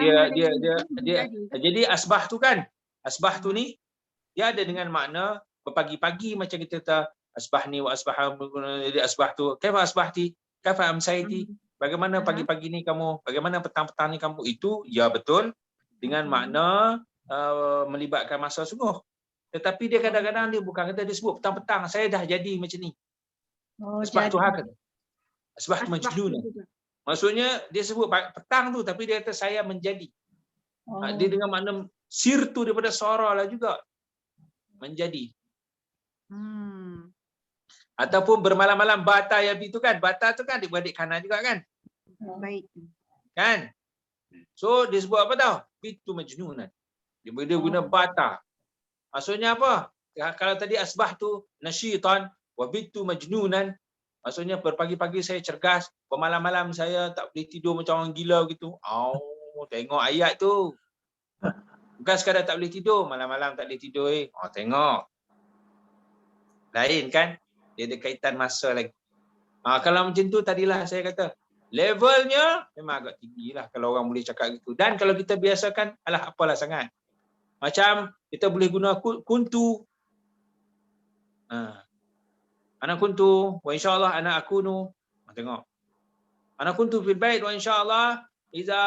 jadi asbah tu kan. Asbah tu ni dia ada dengan makna berpagi-pagi macam kita kata asbah ni wa asbah, jadi asbah tu kaifa asbahti kaifa amsaiti, bagaimana pagi-pagi ni kamu, bagaimana petang-petang ni kamu, itu ya betul dengan makna melibatkan masa sungguh. Tetapi dia kadang-kadang dia bukan kata dia sebut petang-petang saya dah jadi macam ni. Asbah tu hakad. Asbah tu majnun. Maksudnya dia sebut petang tu tapi dia kata saya menjadi. Dia dengan makna sir tu daripada suara lah juga. Menjadi. Ataupun bermalam-malam bata ya itu kan. Bata tu kan adik-beradik kana juga kan. Baik. Kan? So dia sebut apa tau? Bitu majnunan. Dia guna bata. Maksudnya apa? Kalau tadi asbah tu nasyitan wa bitu majnunan, maksudnya berpagi-pagi saya cergas, bermalam-malam saya tak boleh tidur macam orang gila gitu. Tengok ayat tu. Bukan sekadar tak boleh tidur, malam-malam tak boleh tidur. Tengok. Lain kan? Dia ada kaitan masa lagi. Kalau macam tu tadilah saya kata, levelnya memang agak tinggi lah kalau orang boleh cakap gitu. Dan kalau kita biasakan, apalah sangat. Macam kita boleh guna kuntu. Ana kuntu wa insyaallah ana akunu. Tengok. Ana kuntu fil bait wa insyaallah iza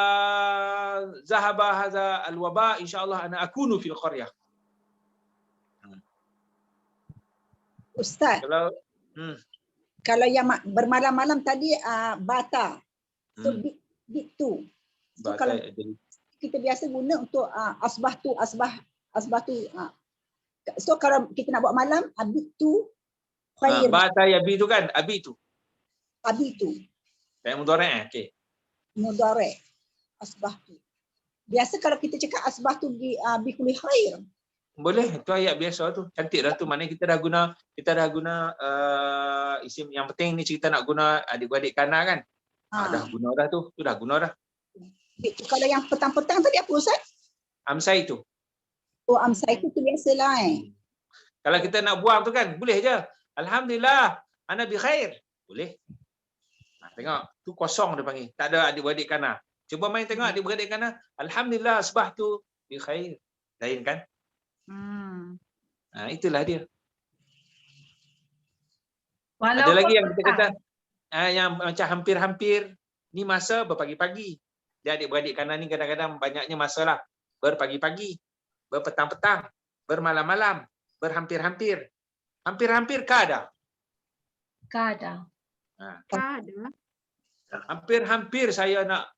zahaba hadza alwaba insyaallah ana akunu fil qaryah. Ustaz. Kalau yang bermalam-malam tadi bata. So bitu. So kalau kita biasa guna untuk asbah tu So kalau kita nak buat malam, abitu Ha, khair. bata yabi tu kan? Abi tu. Abitu. Kayak mudhari'. Okey. Mudhari'. Asbahtu. Biasa kalau kita cakap asbahtu bi kulli khair. Boleh, itu ayat biasa tu. Cantik dah tu. Maknanya kita dah guna isim yang penting ni kita nak guna adik-beradik kana kan? Dah guna dah tu. Tu dah guna dah. Kalau yang petang-petang tadi apa Ustaz? Amsai tu. Oh, amsai tu biasalah Kalau kita nak buang tu kan, boleh je. Alhamdulillah, ana bi khair. Boleh. Tengok, tu kosong dia panggil. Tak ada adik-beradik kana. Cuba main tengok adik-beradik kana. Alhamdulillah, asbahtu bi khair. Lain kan? Itulah dia. Ada lagi yang kita kata yang macam hampir-hampir ni masa berpagi-pagi. Dia adik-beradik kanan ni kadang-kadang banyaknya masalah berpagi-pagi, berpetang-petang, bermalam-malam, berhampir-hampir. Hampir-hampir kada. Kada. Kada. Hampir-hampir saya nak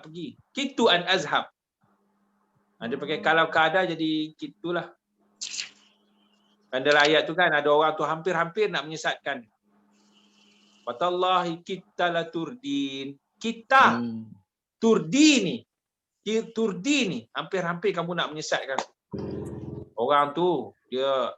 pergi. Kitu an azhab. Dia pakai kalau kada jadi kitulah. Kan dalam ayat tu kan ada orang tu hampir-hampir nak menyesatkan. Watallahi kita la turdin. Kita turdini. Turdini. Hampir-hampir kamu nak menyesatkan. Orang tu dia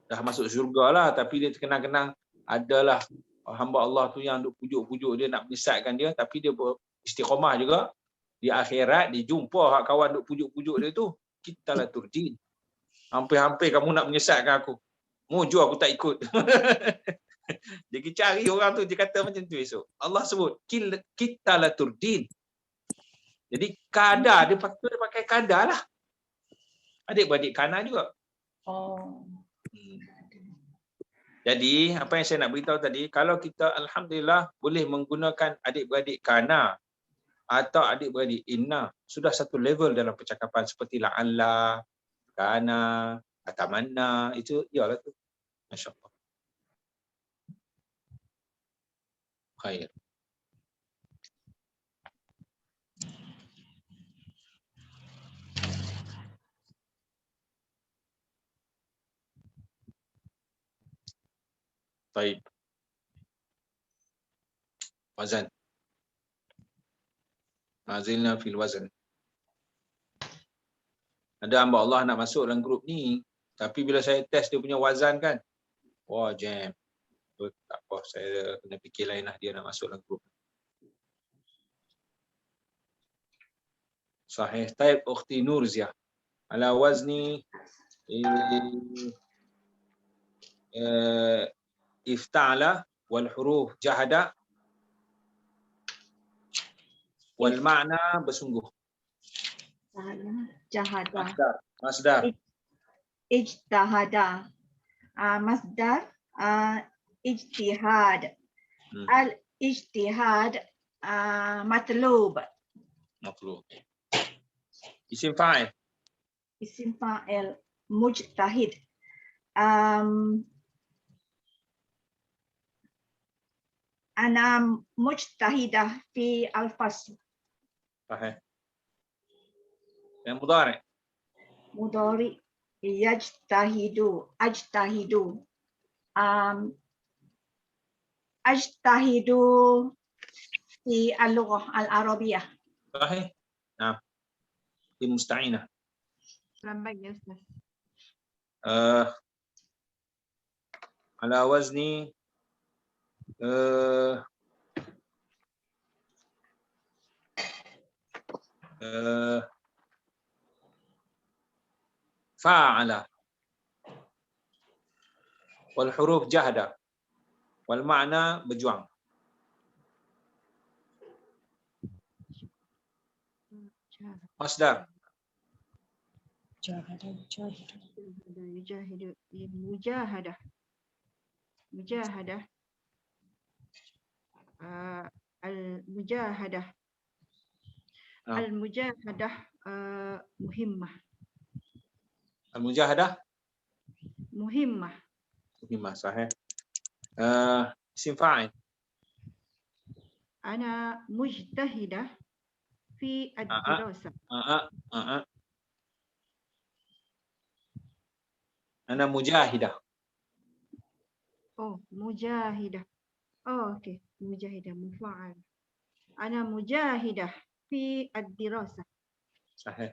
dah masuk syurga lah, tapi dia terkenang-kenang adalah hamba Allah tu yang duk pujuk-pujuk dia nak menyesatkan dia, tapi dia beristiqamah juga. Di akhirat dia jumpa hak kawan duk pujuk-pujuk dia tu. Kita la turdin. Hampir-hampir kamu nak menyesatkan aku. Mujur aku tak ikut. Dia cari orang tu, dia kata macam tu esok. Allah sebut, kita la turdin. Jadi kada, dia pakai kada lah. Adik-beradik kana juga. Jadi, apa yang saya nak beritahu tadi, kalau kita Alhamdulillah boleh menggunakan adik-beradik kana atau adik-beradik inna, sudah satu level dalam percakapan seperti la'alla, kana, atamanna, itu ialah tu. Masya-Allah. Khair. Baik. Wazan. Mazilna fil wazan. Ada hamba Allah nak masuk dalam grup ni, tapi bila saya test dia punya wazan kan, wah jam. Tak apa, saya kena fikir lain lah dia nak masuk dalam grup. Sahih. Taib ukhti Nurziah. Ala wazni ifta'ala wal huruf jahada wal ma'na bersungguh. Jahada. Masdar. Ijtahada. Masdar ijtihad. Al-ijtihad matlub. Matlub. Isim fa'il. Isim fa'il mujtahid. Ana mujtahidah fi al-fasl. Sahih. Yang mudhari'. Mudhari yajtahidu, ajtahidu. Ajtahidu fi al-lughah al-arabiyah. Sahih. Nah. Di musta'inah. Lambat ya Ustaz. Ala wazni fa'ala wal huruf jahda wal ma'na berjuang. Masdar. Mujahadah. Mujahadah. Al-mujahadah. Al-mujahadah muhimmah. Al-mujahadah muhimmah. Muhimmah, sahih. Isim fa'il. Ana mujtahidah fi ad-dirasah. Ana mujahidah. Oh, mujahidah. Oh, okey. Mujahidah mufa'al. Ana mujahidah fi ad-dirasah. صحيح.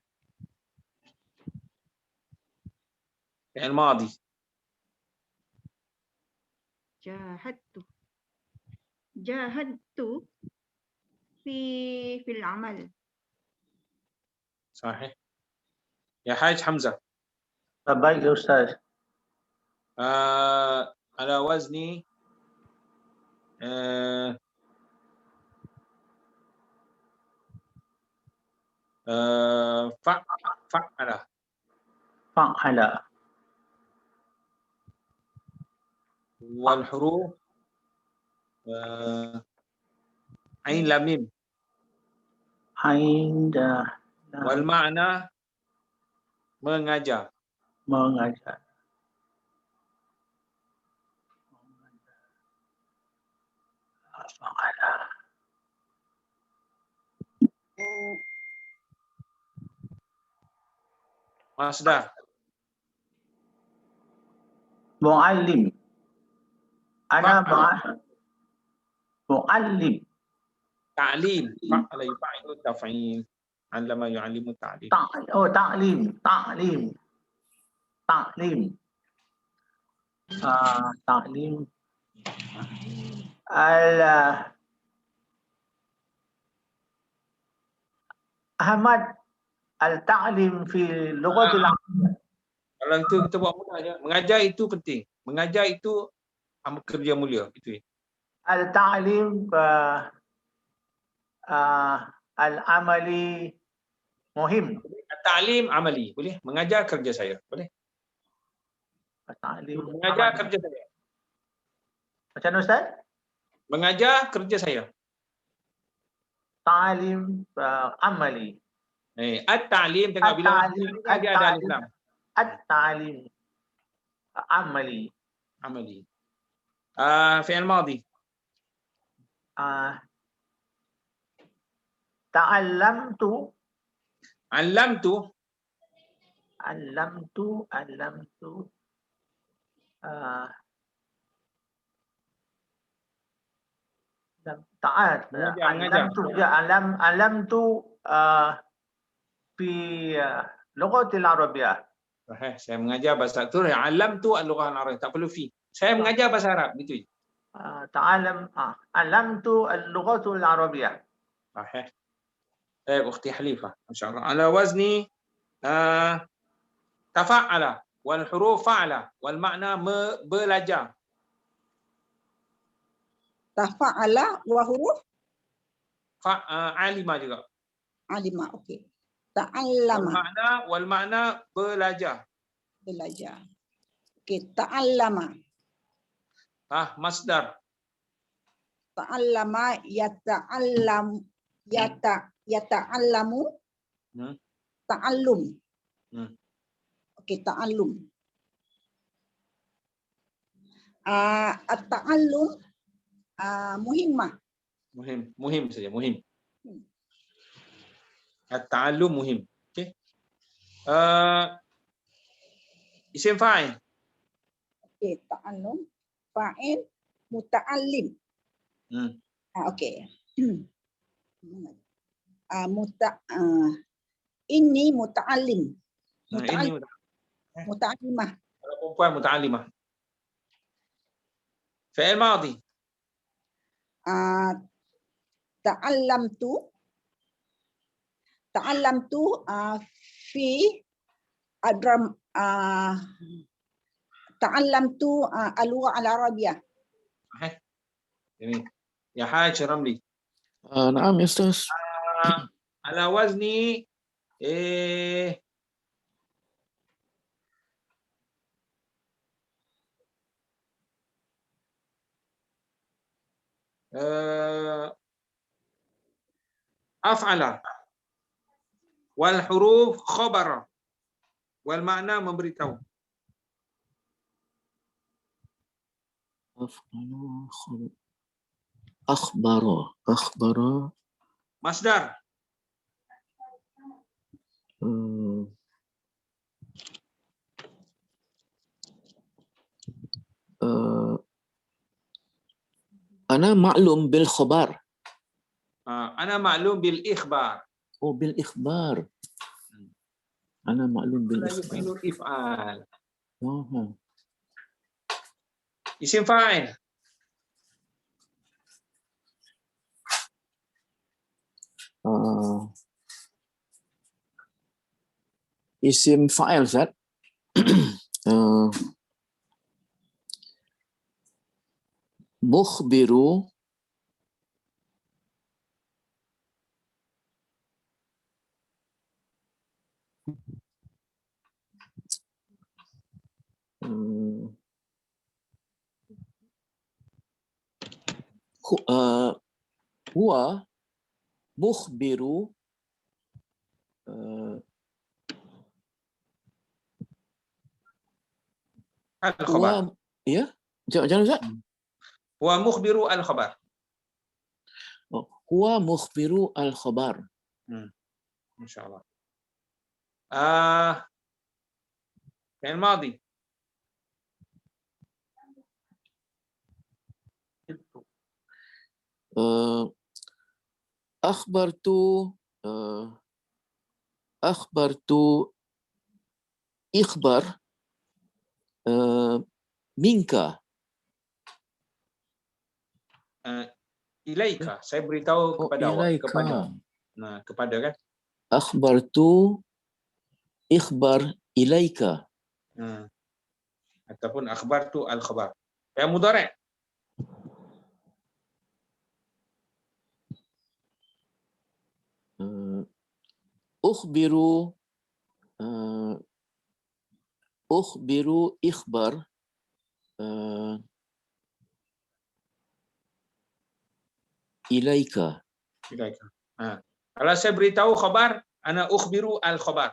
فعل ماضي. Jahadtu. Jahadtu fil amal. صحيح. يا حاج حمزة. Baik ya Ustaz. على وزن فعل. Fa'ala. والحروف عين لام ميم. Ainda. والمعنى mengajar. Mengajar. Fa'ala. Masdar. Muallim. Ana muallim. Ta'lim. Fa'ala yufa'ilu taf'il. 'allama yu'allimu ta'lim. Ta'lim. Ta'lim. Ta'lim. Ta'lim. Ahmad al-ta'lim fi lughatil Arabiyah. Kalau itu kita buat mudah je. Mengajar itu penting. Mengajar itu kerja mulia. Itu. Al-ta'lim al-amali muhim. Ta'lim amali. Boleh? Mengajar kerja saya. Boleh? Ta'lim mengajar kerja saya. Macam mana Ustaz? Mengajar kerja saya. Ta'lim amali. At-ta'lim tengok bila dia ada alif lam. At-ta'lim amali. Amali. Fi'il madi. Ta'allamtu. Allamtu. Alamtu fi lughatil Arabiyah. Saya mengajar bahasa Arab. Alamtu al-lughah al-Arabiyyah. Tak perlu fi. Saya mengajar bahasa Arab. Gitu. Alamtu al-lughatul Arabiyah. صحيح. أختي حليفة ما شاء الله. على وزن تفعل والحروف فعل والمعنى belajar. Tafa'ala wa huruf alima juga. alima, okey. Ta'allama. Wal makna belajar. Belajar. Okey, ta'allama. Masdar. Ta'allama yata'allamu. Ta'allum. Okey, ta'allum. At-ta'allum muhimmah. Muhim saja, muhim. At-ta'allum muhim. Okey. Isim fa'il. Okey, ta'allum fa'il muta'allim. Okey. Ini muta'allim. Muta'allimah. Kalau perempuan muta'allimah. Fi'il madi. Ta'allamtu fi adram ta'allamtu al-lugha al-arabiyyah. Ini ya Haj Ramli. Naam ya Ustaz. Ala wazni af'ala wal huruf khabara wal makna memberitahu. Akhbara. Masdar. أنا معلوم بالخبر. أنا معلوم بالإخبار. بالإخبار. أنا معلوم لا بالإخبار. يفعل إفعال. أها. اسم فاعل. Isim fa'il, Ustaz. Mukhbiru huwa mukhbiru الخبر. ya, jangan Ustaz. Huwa mukhbiru al-khabar. Huwa mukhbiru al-khabar. Insyaallah. Fi'il madhi. Akhbartu ikhbar minka. Ilaika, saya beritahu kepada awak, kepada. Nah, kepada kan? Akhbartu ikhbar ilaika. Ataupun akhbartu al-khabar. Yang mudhari'. Ukhbiru ikhbar ilaika. Kalau saya beritahu khabar, ana ukhbiru al-khabar.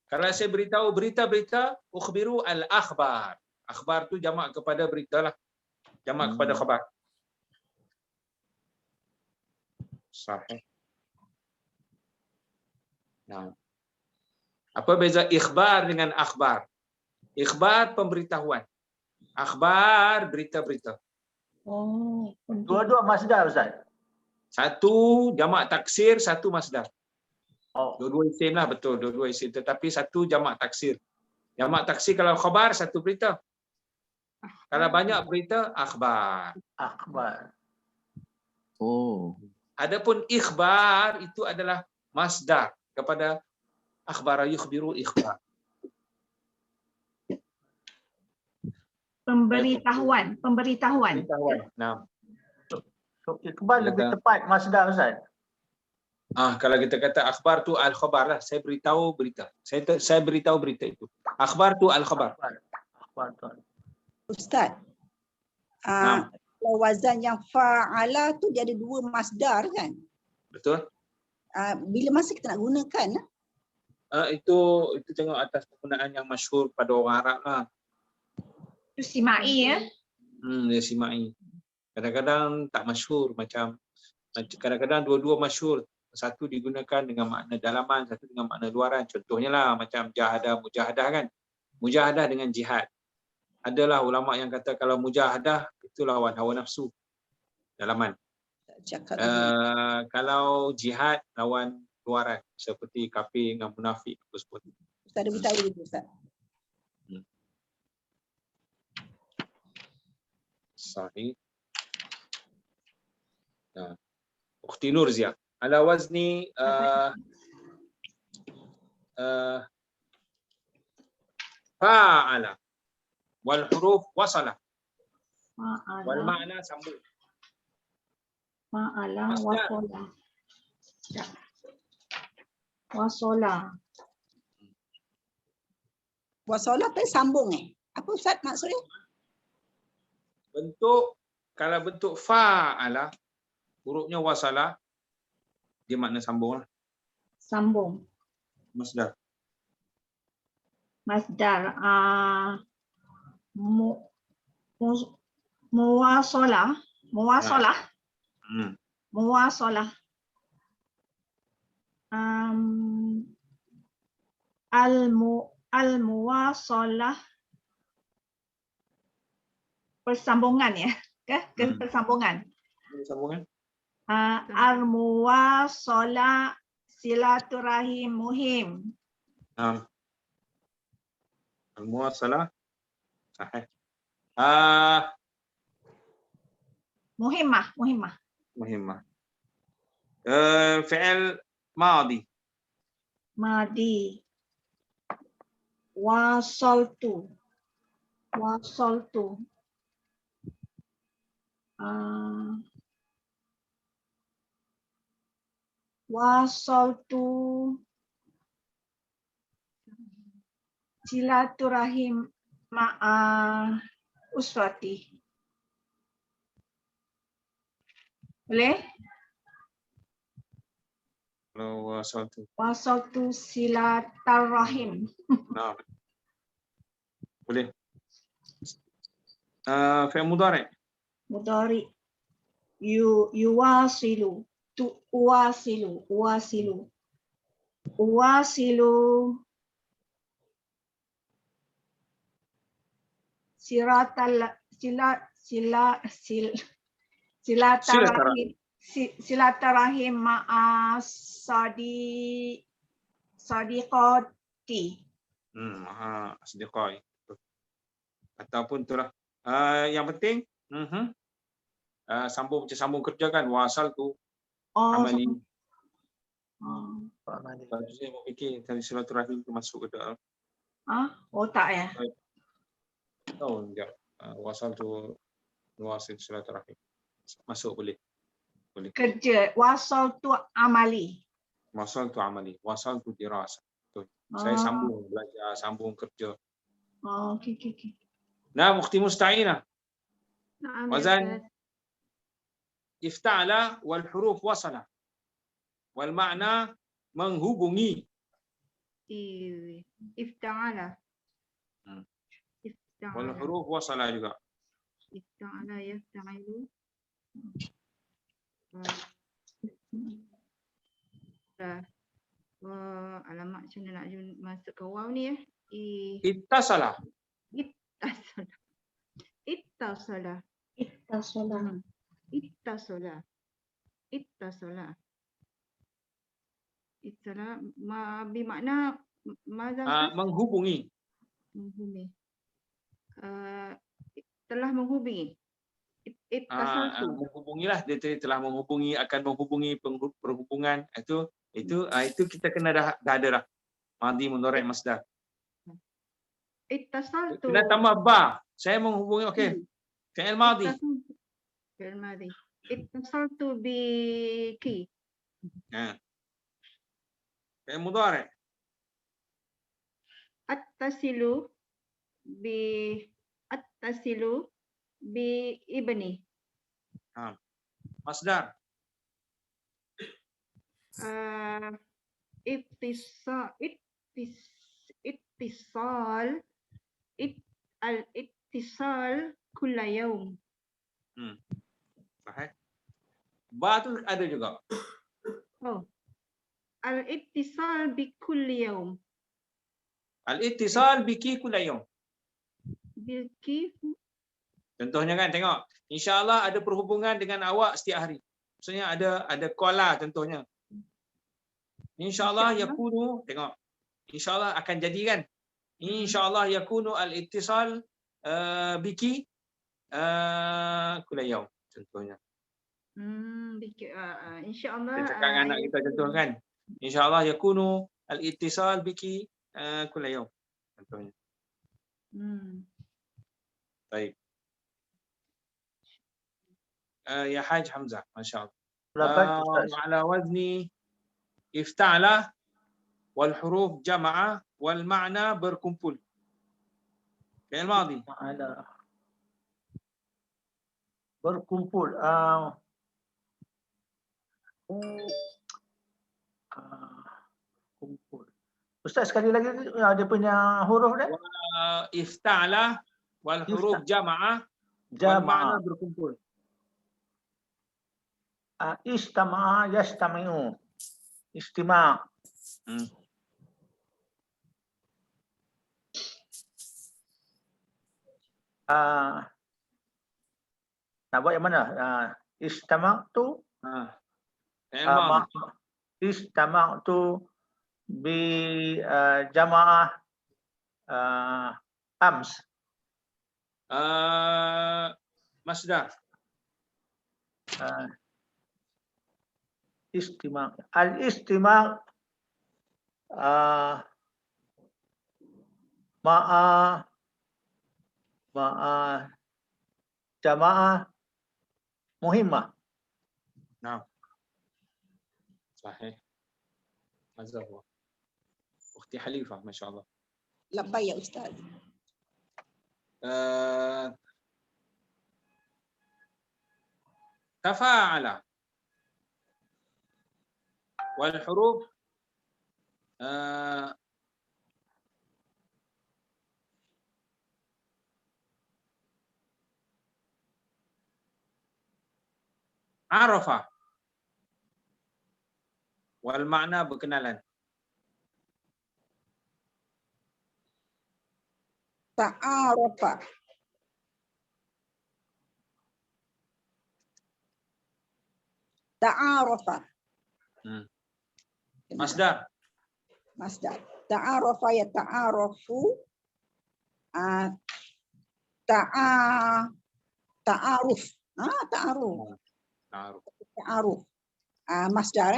Kalau saya beritahu berita-berita, ukhbiru al-akhbar. Akhbar tu jamak kepada berita lah. Jamak kepada khabar. Sahih. Nah. Apa beza ikhbar dengan akhbar? Ikhbar pemberitahuan. Akhbar berita-berita. Dua-dua masdar, Ustaz. Satu jamak taksir, satu masdar. Dua-dua isim lah, betul. Dua-dua isim. Tetapi satu jamak taksir. Jamak taksir kalau khabar, satu berita. Kalau banyak berita, akhbar. Akhbar. Adapun ikhbar itu adalah masdar kepada akhbara yukhbiru ikhbar. Pemberitahuan. Nah. So, ikhbar lebih tepat masdar, Ustaz. Kalau kita kata akhbar tu al-khabar lah, saya beritahu berita. Saya beritahu berita itu. Akhbar tu al-khabar. Ustaz. Kalau wazan yang fa'ala tu dia ada dua masdar kan? Betul. Bila masa kita nak gunakan? Itu tengok atas penggunaan yang masyhur pada orang Arab lah. Itu simai ya? Dia simai. Kadang-kadang tak masyhur, macam kadang-kadang dua-dua masyhur. Satu digunakan dengan makna dalaman, satu dengan makna luaran. Contohnya lah macam mujahadah kan. Mujahadah dengan jihad. Adalah ulama yang kata kalau mujahadah itu lawan hawa nafsu. Dalaman. Kalau jihad lawan luaran, seperti kafir dengan munafik tersebut. Ustaz ada beritahu dulu Ustaz. Sahih. Ukhti Nurzia. Ala wazni fa'ala wal huruf wasala. Wal makna sambung. Fa'ala wasola. Wasola tu sambung Apa Ustaz maksudnya? Kalau bentuk fa'ala, hurufnya wasala, dia makna sambung lah. Sambung. Masdar. Muwasalah. Al-muwasalah Persambungan ya. Persambungan. Sambungan. Al-muwasalah silaturahim muhim. Al-muwasalah. Sahih. Muhimmah. مهمة. فعل ماضي. Madi. Wasaltu. Wasaltu silaturahim ma'a usrati. Boleh? Kalau wasaltu. Wasaltu silaturahim. Nah. Boleh. Fi'il mudhari'. Mudhari. Yuwasilu. Uwasilu. Silaturahim ma'a sadiqati. Asdiqai. Ataupun itulah. Yang penting sambung kerja kan, wasal tu amali. Kalau saya mau fikir tadi silaturahim tu masuk ke dalam. Tak ya? Tahu enggak? Wasal tu wasil silaturahim. Masuk boleh. Kerja. Wasal tu amali. Wasal tu amali. Wasal tu dirasa. Saya sambung belajar, sambung kerja. Okey. Nah, ukhti musta'inah. Wazan ifta'ala wal huruf wasala. Wal makna menghubungi. Ifta'ala. Wal huruf wasala juga. Ifta'ala yafta'ilu. Alamak, macam mana nak masuk ke waw ni ya? Ittasala. Ittasala. Bermakna menghubungi. Telah menghubungi. Menghubungilah, dia telah menghubungi, akan menghubungi, perhubungan itu kita kena dah ada dah. Madi mudhari' masdar. Ittasaltu. Kena tambah ba. Saya menghubungi, okey. Fi'il madi. Ittasaltu biki. Fi'il mudhari'. Attasilu bi ibni. Masdar. Al-ittisal kulla yaum. Sahih. Ba tu ada juga. Al-ittisal bi kulli yaum. Al-ittisal biki kulla yaum. Biki. Contohnya kan, tengok. InsyaAllah ada perhubungan dengan awak setiap hari. Maksudnya ada call lah contohnya. InsyaAllah yakunu, tengok. InsyaAllah akan jadi kan. InsyaAllah yakunu al-ittisal biki kulla yaum. Contohnya. InsyaAllah. Kita cakap dengan anak kita contoh kan. InsyaAllah yakunu al-ittisal biki kulla yaum. Contohnya. Baik. Ya Haj Hamzah, Masya Allah. Ala wazni ifta'ala wal huruf jama'a wal ma'na berkumpul. Fi'il madhi. Berkumpul. Kumpul. Ustaz sekali lagi dia punya huruf dia. Ifta'ala wal huruf jama'a wal ma'na berkumpul. Istama'a yastami'u. Istima'. Nak buat yang mana? Istama'tu istama'tu bi jamaah ams. Masdar. Istima' al-istima' ma'a jamaah muhimmah. Nah. Sahih. Mazhab. Ukhti Halifah, masya-Allah. Labbaik ya Ustaz. Tafa'ala. Wal huruf arafa. Wal makna berkenalan. Ta'arafa. Ta'arafa. Masdar. Masdar. Ta'arafa ya ta'arafu. Ta'aruf. Ta'aruf. Ta'aruf. Masdar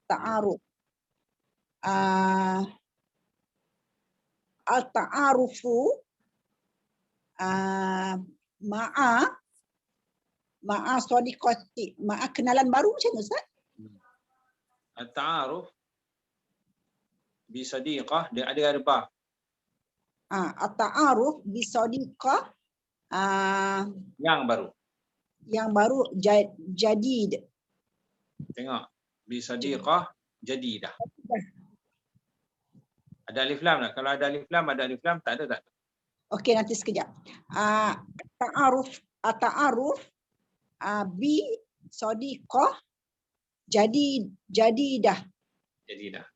ta'aruf. Al-ta'arufu ma'a sadiqati, ma'a kenalan baru macam mana Ustaz? At-ta'aruf bi sadiqah dia ada ba. At-ta'aruf bi sadiqah yang baru. Yang baru jadid. Tengok bi sadiqah jadidah. Ada alif lam tak? Kalau ada alif lam tak ada tak? Okey, nanti sekejap. Ta'aruf bi sadiqah jadidah. Jadidah.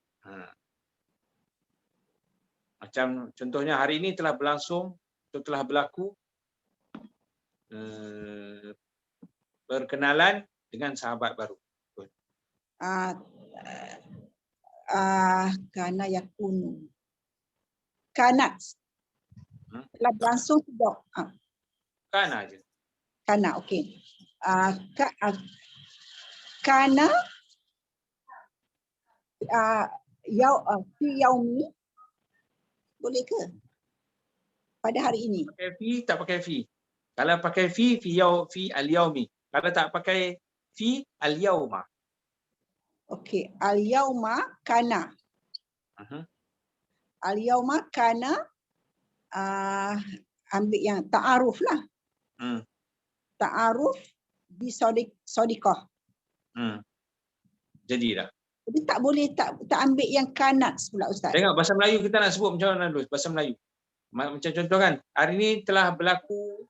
Macam contohnya hari ini telah berlangsung, telah berlaku berkenalan dengan sahabat baru. Kana yakunu. Kanat. Telah berlangsung tidak. Kana aja. Kana, okey. Kana fi yaumi. Boleh ke? Pada hari ini. Pakai fi, tak pakai fi. Kalau pakai fi al-yaumi. Kalau tak pakai fi al-yauma. Okey, al-yauma kana. Al-yauma kana ambil yang ta'aruf lah. Ta'aruf bi sadiqah. Jadi dah. Jadi tak boleh tak ambil yang kanat pula Ustaz. Tengok bahasa Melayu kita nak sebut macam mana dulu, bahasa Melayu. Macam contoh kan, hari ini telah berlaku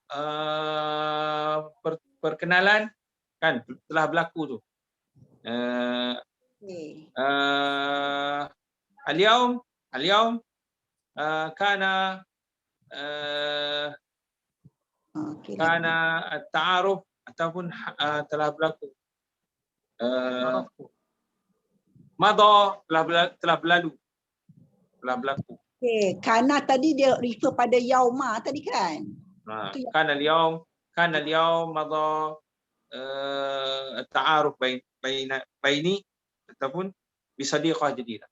perkenalan kan, telah berlaku tu. Al-yaum kana at-ta'aruf ataupun telah berlaku. Madha telah berlalu. Telah berlaku. Okey, kana tadi dia refer pada yauma tadi kan? Kana al-yaum madha at-ta'aruf baini ataupun bisadiqah jadidah.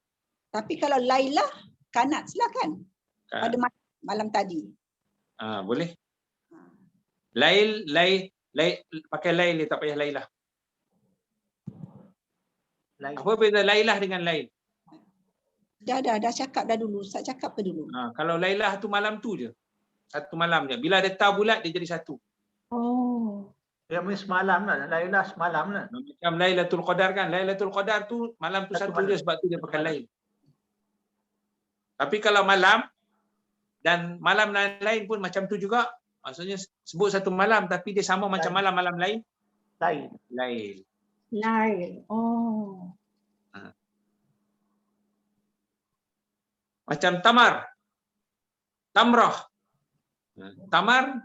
Tapi kalau Lailah kanat silakan. Pada malam tadi. Boleh. Lail pakai lail dia tak payah Lailah. Apa beza Lailah dengan Lail? Dah cakap dah dulu. Ustaz cakap ke dulu? Kalau Lailah tu malam tu je. Satu malam je. Bila ada ta bulat dia jadi satu. Oh. Dia mesti semalam lah. Lailah semalam lah. Macam Lailatul Qadar kan. Lailatul Qadar tu malam tu satu je sebab tu dia pakai Lail. Tapi kalau malam dan malam lain pun macam tu juga. Maksudnya sebut satu malam tapi dia sama macam malam-malam lain. Lail. Oh. Macam tamar. Tamrah. Tamar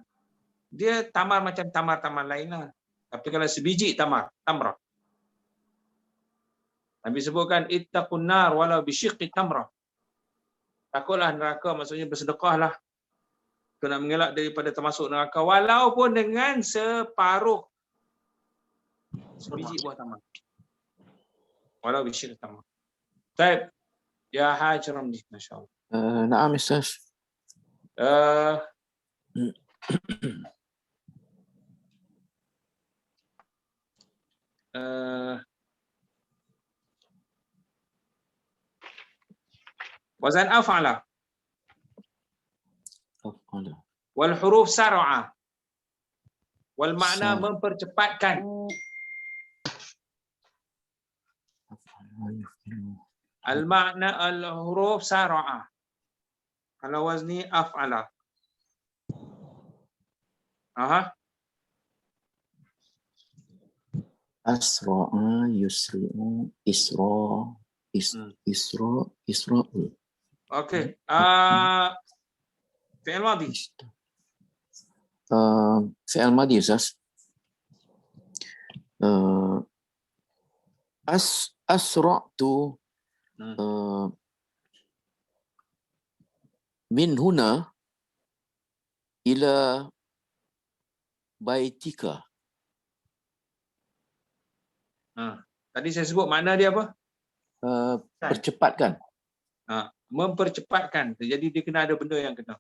dia tamar macam tamar-tamar lain lah. Tapi kalau sebiji tamar, tamrah. Nabi sebutkan ittaqun nar walau bisyiqqi tamrah. Takutlah neraka, maksudnya bersedekahlah. Kau nak mengelak daripada termasuk neraka walaupun dengan separuh sebiji buah tamar. Walau bisyiqqi tamrah. Baik. Ya Haj Ramli, masya-Allah. Naam Ustaz. Wazan af'ala. Wal huruf sar'a. Wal makna mempercepatkan. Al makna al huruf sar'a. Ala wazni af'ala. Aha. Asra'a, yusri'u, isra'u. Okey. Fi'il madhi. Fi'il madhi Ustaz. Asra'tu min huna ila baitika. Tadi saya sebut makna dia apa? Percepatkan. Mempercepatkan. Jadi dia kena ada benda yang kena.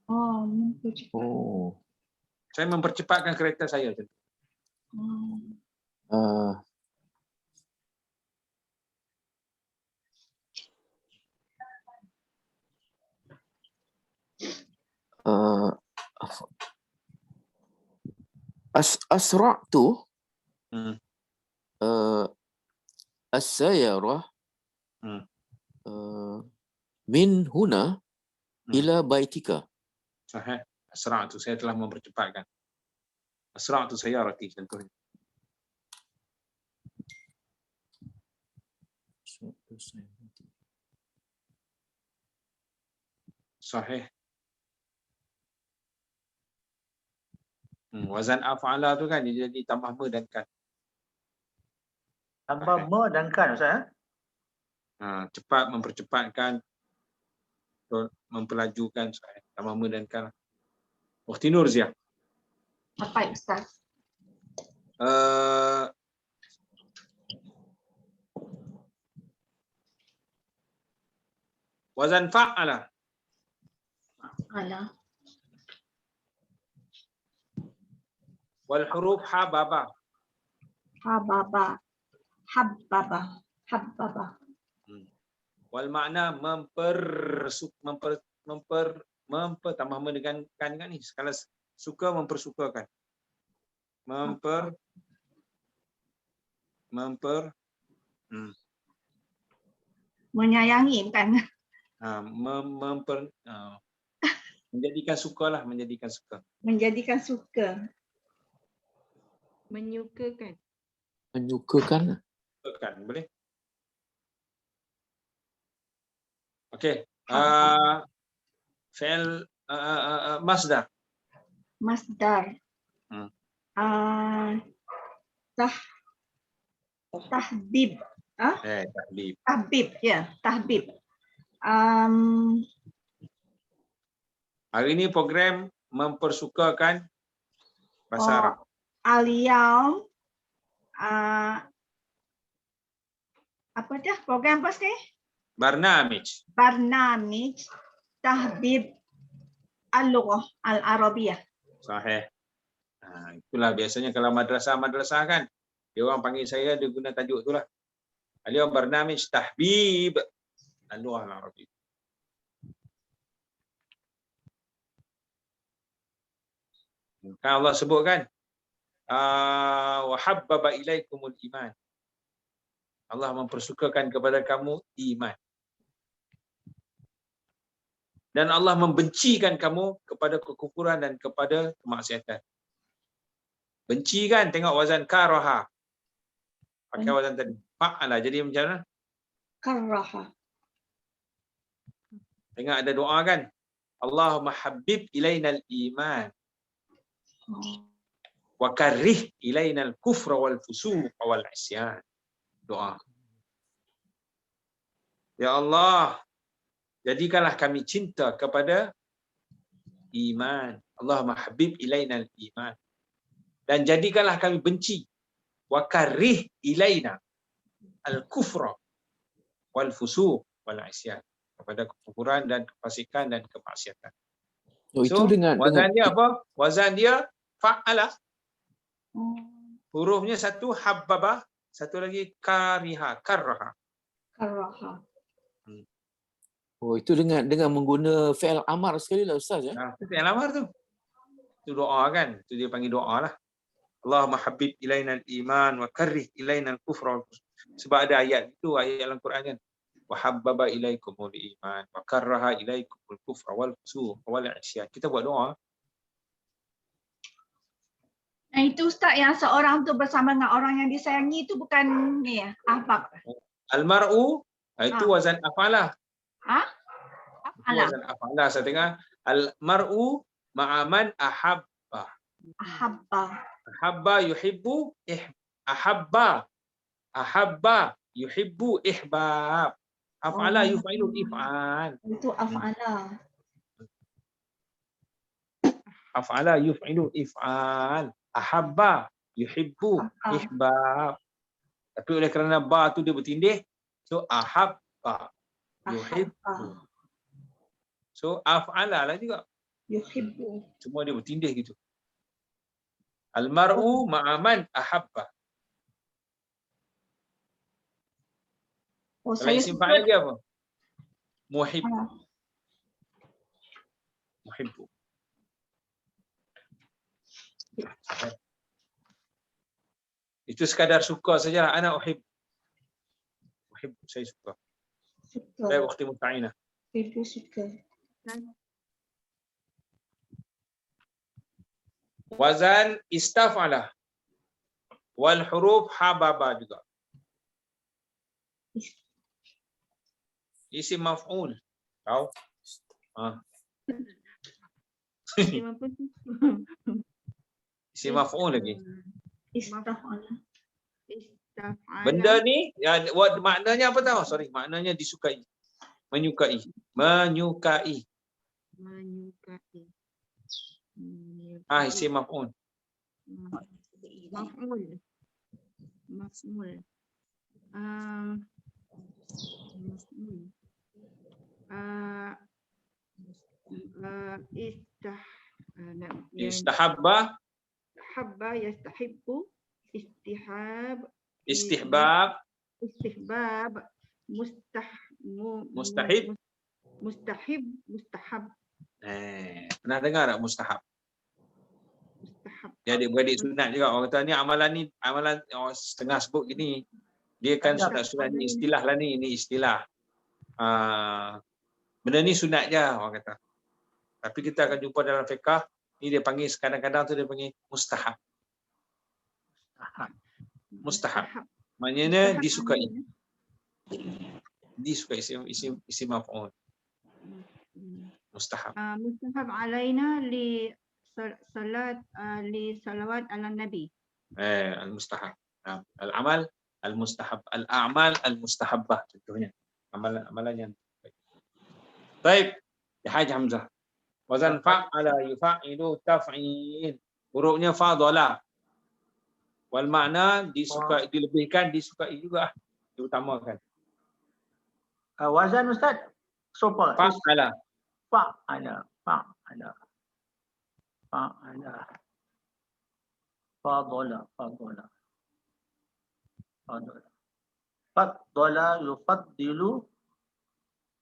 Oh, mempercepat. Saya mempercepatkan kereta saya. Asra'tu as-sayyarah min huna ila baitika. Sahih. Asra'tu, saya telah mempercepatkan. Asra'tu sayyarati contohnya. Sahih. Wazan af'ala tu kan dia jadi tambah me dan kan. Tambah me dan kan Ustaz. Cepat, mempercepatkan, mempelajukan, tambah me dan kan. Ukhti Nurzia. Apa Ustaz? Wazan fa'ala. Ala. Wal huruf hababa. Hababa. Habbaba. Habbaba. Wal makna tambah me dengan kan ni. Kalau suka mempersukakan. Menyayangi bukan? Menjadikan sukalah, menjadikan suka. Menjadikan suka. Menyukakan. Menyukakan. Boleh? Okey. Fi'il masdar. Masdar. Tahbib. Tahbib. Tahbib, ya, tahbib. Hari ini program mempersukakan bahasa Arab. Al-Yaum. Apa dah program apa sih? Barnamij. Barnamij tahbib al-lughah al-arabiyah. Sahih. Itulah biasanya kalau madrasah kan, dia orang panggil saya, dia guna tajuk itulah. Al-Yaum barnamij tahbib al-lughah al-arabiyah. Kan Allah sebut kan, wa habbaba ilaikumul iman. Allah mempersukakan kepada kamu iman. Dan Allah membencikan kamu kepada kekufuran dan kepada kemaksiatan. Benci kan, tengok wazan karaha. Pakai wazan tadi. Fa'ala, jadi macam mana? Karaha. Tengok ada doa kan? Allahumma habib ilainal iman. Wa karrih ilaina al-kufra wal fusuq wal isyan. Doa. Ya Allah, jadikanlah kami cinta kepada iman. Allahumma habib ilaina al-iman. Dan jadikanlah kami benci. Wa karrih ilaina al-kufra wal fusuq wal isyan. Kepada kekufuran dan kefasikan dan kemaksiatan. Oh, itu dengan wazan dia apa? Wazan dia fa'ala. Hurufnya satu habbaba, satu lagi kariha, karraha. Karaha. Oh, itu dengan mengguna fi'il amar sekali lah Ustaz ya. Nah, fi'il amar tu. Itu doa kan? Itu dia panggil doa lah. Allahumma habib ilaina al-iman wa karrih ilaina al-kufra. Sebab ada ayat itu, ayat dalam Quran kan. Wa habbaba ilaikumul iman wa karraha ilaikumul kufra wal fusuq wal isyan. Kita buat doa. Nah, itu Ustaz yang seorang tu bersama dengan orang yang disayangi itu bukan ni ya, ahbab. Al-mar'u itu wazan af'ala. Ha? Itu wazan af'ala. Saya tengah al-mar'u ma'aman ahabba. Ahabba. Ahabba yuhibbu ahabba. Ahabba yuhibbu ihbab. Af'ala yuf'ilu if'al. Itu af'ala. Af'ala yuf'ilu if'al. Ahabba yuhibbu ihbab. Tapi oleh kerana ba tu dia bertindih, so ahabba yuhibbu. So af'ala lah juga. Yuhibbu. Semua dia bertindih gitu. Al-mar'u ma'aman ahabba. Oh, Kalau isim fa'il dia apa? Muhib. Muhibbu. Itu sekadar suka saja. Ana uhib. Uhib, saya suka. Saya ukhti musta'inah. Ibu suka. Wazan istaf'ala. Wal huruf hababa juga. Isim maf'ul. Tahu? Isim maf'ul lagi. Istaf'ala. Benda ni ya, maknanya apa tahu? Sorry, maknanya disukai. Menyukai. Menyukai. Menyukai. Isim maf'ul. Maf'ul. Maf'ul. Istahabba. Habba yastahibbu. Istihbab. Istihbab. Mustahib. Mustahab. Pernah dengar tak mustahab? Dia adik-beradik sunat juga. Orang kata ni amalan setengah sebut gini. Dia kan sunat ni istilah lah ni. Ini istilah. Benda ni sunat je orang kata. Tapi kita akan jumpa dalam fiqah. Ni dia panggil kadang-kadang tu dia panggil mustahab. Mustahab. Maknanya disukai. Disukai isim maf'ul. Mustahab. Mustahab alaina li salat li salawat ala nabi. Al-mustahab. Al-amal al-mustahab. Al-a'mal al-mustahabbah contohnya. Amalan yang baik. Ya Haji Hamzah. Wazan fa'ala yufa'ilu taf'il. Hurufnya fadhala. Wal makna disukai, dilebihkan, disukai juga. Diutamakan. Wazan Ustaz? Sopa. Fa'ala. Fa'ala. Fa'ala. Fa'ala. Fadhala. Fadhala. Fadhala. Fadhala yufaddilu.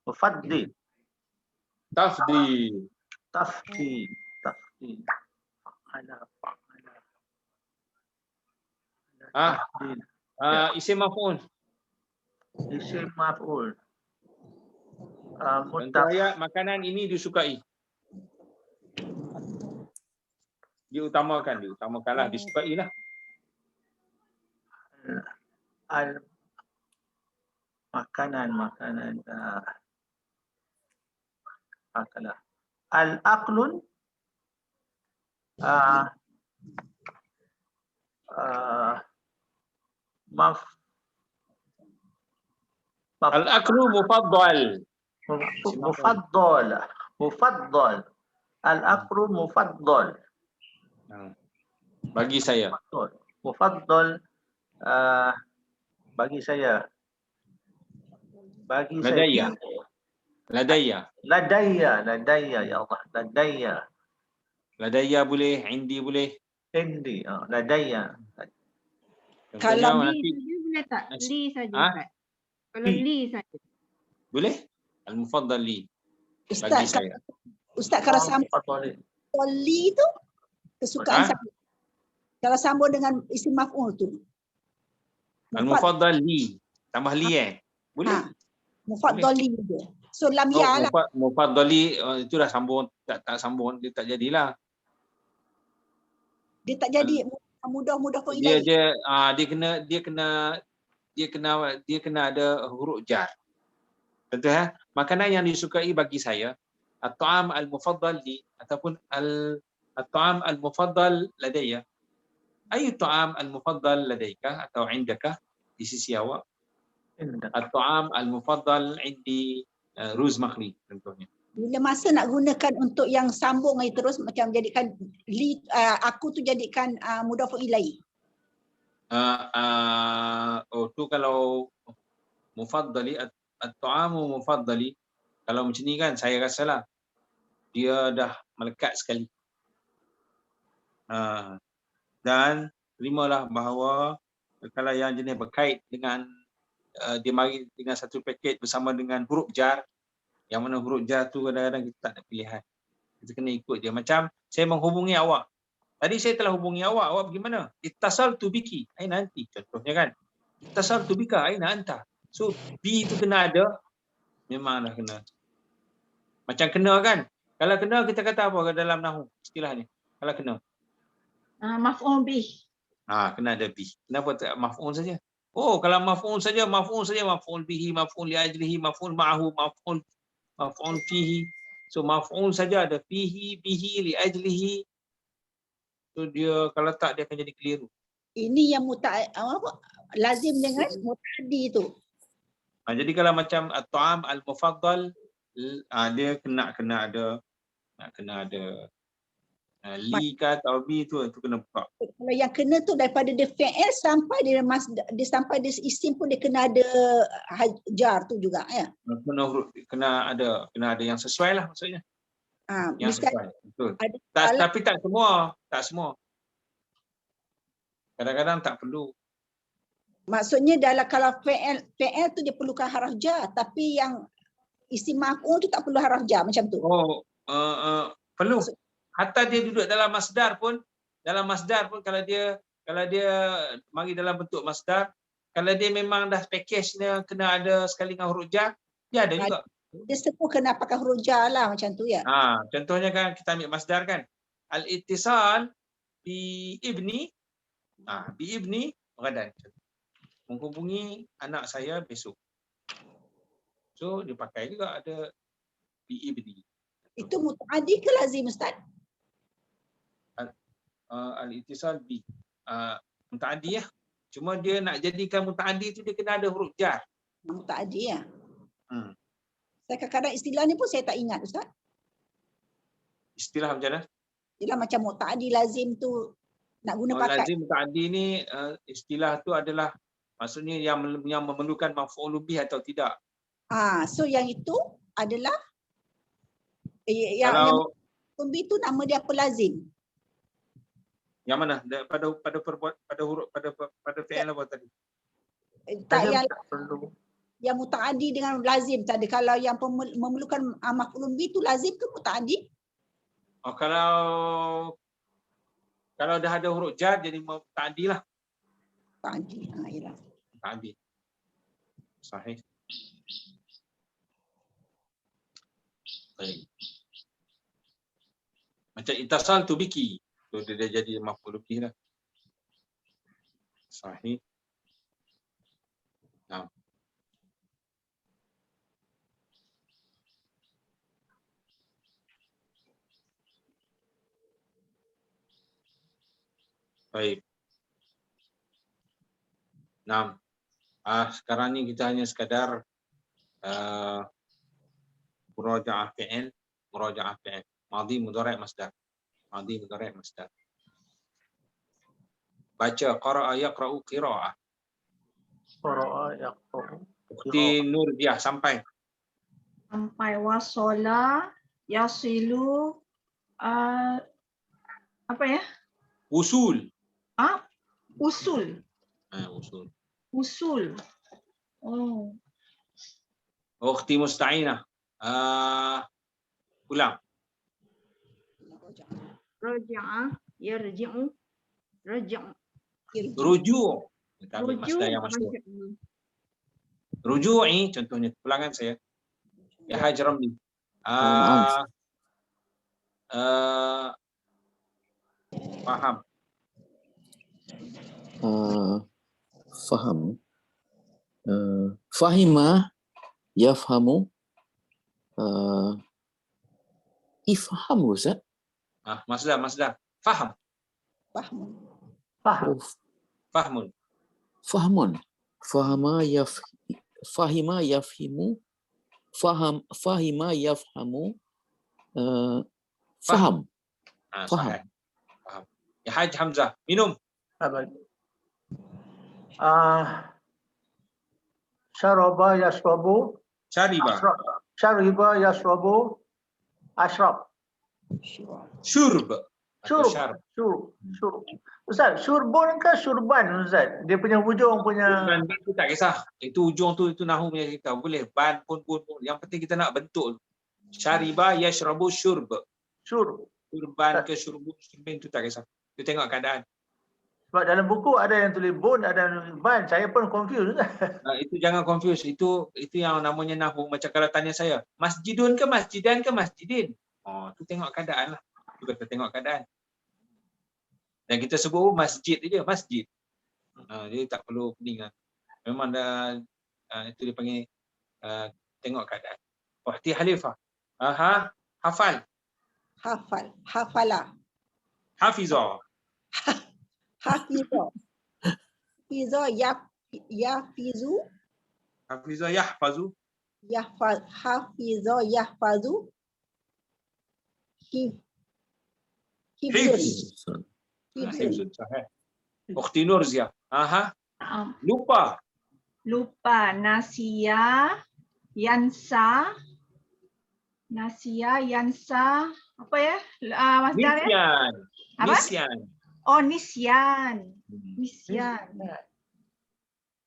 Yufaddil. Tafdil. Tafdil. Tafdil. Fa'ala. Fa'ala. Isim maf'ul. Isim maf'ul. Contoh ayat makanan ini disukai. Diutamakanlah, disukailah. Makanan. Al-aqlun Maf Al-aklu mufaddal. Mufaddal. Al-aklu mufaddal. Bagi saya. Mufaddal bagi saya. Bagi Ladayya. saya. Ladayya. Ladayya ya Allah. Ladayya. Ladayya boleh, indi boleh. Indi, ladayya. Kalau Contohnya li nanti saja boleh tak? Li saja Ha? Ustaz. Kalau li saja. boleh? Al-mufaddal li. Ustaz, Bagi saya. Ustaz kalau sambung li tu kesukaan Ha? saya. Kalau sambung dengan isim maf'ul tu. Al-mufaddal li. Tambah li boleh. Mufaddal li dia. So lam Oh, ya lah. mufaddal li itu dah sambung, tak sambung dia tak jadilah. Dia tak jadi mudah-mudah pun Dia ilahi. dia kena ada huruf jar. Betul ya? Makanan yang disukai bagi saya at-ta'am al-mufaddal li ataupun at-ta'am al-mufaddal ladayya. Ayu ta'am al-mufaddal ladaika atau indaka di sisi awak? At-ta'am al-mufaddal indi ruz makhli contohnya. Bila masa nak gunakan untuk yang sambung lagi terus macam jadikan li aku tu jadikan mudhafun ilaih. Tu kalau mufaddali at-ta'amu mufaddali, kalau macam ni kan saya rasalah dia dah melekat sekali. Dan terimalah bahawa kalau yang jenis berkait dengan dia mari dengan satu paket bersama dengan huruf jar, yang mana huruf jar tu kadang-kadang kita tak ada pilihan. Kita kena ikut dia. Macam saya menghubungi awak. Tadi saya telah hubungi awak pergi mana? Ittasaltu biki, aina anti. Contohnya kan. Ittasaltu bika, aina anta. So bi tu kena ada, memanglah kena. Macam kena kan? Kalau kena kita kata apa dalam nahwu istilah ni? Kalau kena. Maf'ul bih. Kena ada bi. Kenapa tak maf'ul saja? Oh, kalau maf'ul saja, maf'ul bihi, maf'ul li ajlihi, maf'ul ma'ahu, maf'ul fihi. So maf'ul saja ada fihi, bihi, li ajlihi. So dia kalau tak dia akan jadi keliru. Ini yang lazim dengan muta'addi tu. Jadi kalau macam at-ta'am al-mufaddal dia kena ada li ka atau bi tu kena buka. Kalau yang kena tu daripada dia fi'il sampai dia sampai dia isim pun dia kena ada jar tu juga ya. Kena ada yang sesuai lah maksudnya. Yang sesuai. Betul. Tapi tak semua. Kadang-kadang tak perlu. Maksudnya dalam kalau fi'il tu dia perlukan haraf jar, tapi yang isim maf'ul tu tak perlu haraf jar macam tu. Perlu. Hatta dia duduk dalam masdar pun kalau dia mari dalam bentuk masdar, kalau dia memang dah package-nya kena ada sekali dengan huruf jar, dia ada juga. Dia semua kena pakai huruf jar lah macam tu ya. Contohnya kan kita ambil masdar kan. Al-ittisal bi ibni ghadan. Menghubungi anak saya besok. So dia pakai juga ada bi ibni. Itu muta'addi ke lazim Ustaz? Al-ittisal bi muta'addi ya. Cuma dia nak jadikan muta'addi tu dia kena ada huruf jar. Muta'addi ya. Saya kadang-kadang istilah ni pun saya tak ingat Ustaz. Istilah macam mana? Istilah macam muta'addi lazim tu nak guna pakai. Lazim muta'addi ni istilah tu adalah maksudnya yang memerlukan maf'ul bih atau tidak. So yang itu adalah yang bih tu nama dia apa lazim? Yang mana? Pada huruf pada fi'il apa tadi? Tak yang muta'addi dengan lazim tadi. Kalau yang memerlukan maf'ul bih tu lazim ke muta'addi? Kalau dah ada huruf jar jadi muta'addi lah. Muta'addi. Yalah. Muta'addi. Sahih. Baik. Macam ittasal tu biki. So dia dah jadi maf'ul bih lah. Sahih. Baik. Nah, sekarang ni kita hanya sekadar murajaah fi'il, madhi mudhari' masdar. Madhi mudhari' masdar. Baca qara'a yaqra'u qira'ah. Qara'a yaqra'u. Ukhti Nurdiah sampai. Sampai wasola, yasilu, apa ya? Usul. Usul. Usul. Usul. Oh. Ukhti Musta'inah. Ulang. Raja'a, yarji'u, raja'u. Ruju'. Kita ambil masdar yang masyhur. Ruju'i contohnya ulangan saya. Ya Haj Ramli. Faham. Faham. Fahima yafhamu. Ifham Ustaz. Masdar. Faham. Fahmun. Fahima yafhimu. Fahima yafhamu. Faham. Faham. Ya Haj Hamzah, minum. Syaraba yashrabu. Syariba yashrabu. Ashrab. Syurb. Ustaz, syurbun ke syurban Ustaz? Dia punya ujung punya. Ban itu tak kisah. Itu ujung tu itu nahu punya kita. Boleh ban pun. Yang penting kita nak bentuk. Syariba yashrabu syurb. Syurban ke syurbun itu tak kisah. Kita tengok keadaan. Sebab dalam buku ada yang tulis bun, ada yang tulis ban. Saya pun confused. Itu jangan confuse. Itu yang namanya nahu. Macam kalau tanya saya, masjidun ke masjidan ke masjidin? Tu tengok keadaan lah. Kita tengok keadaan. Dan kita sebut masjid je, masjid. Jadi tak perlu pening. Memang dah itu dia panggil tengok keadaan. Wahti Halifah. Hafal. Hafala. Hafizah. Hafizah. Yafizu. Hafizah yahfazu. Hafizah yahfazu. Hifz. Ukhti Nurziah. Lupa. Nasiya, yansa. Apa ya? Masdar ya? Nisyan. Oh, nisyan.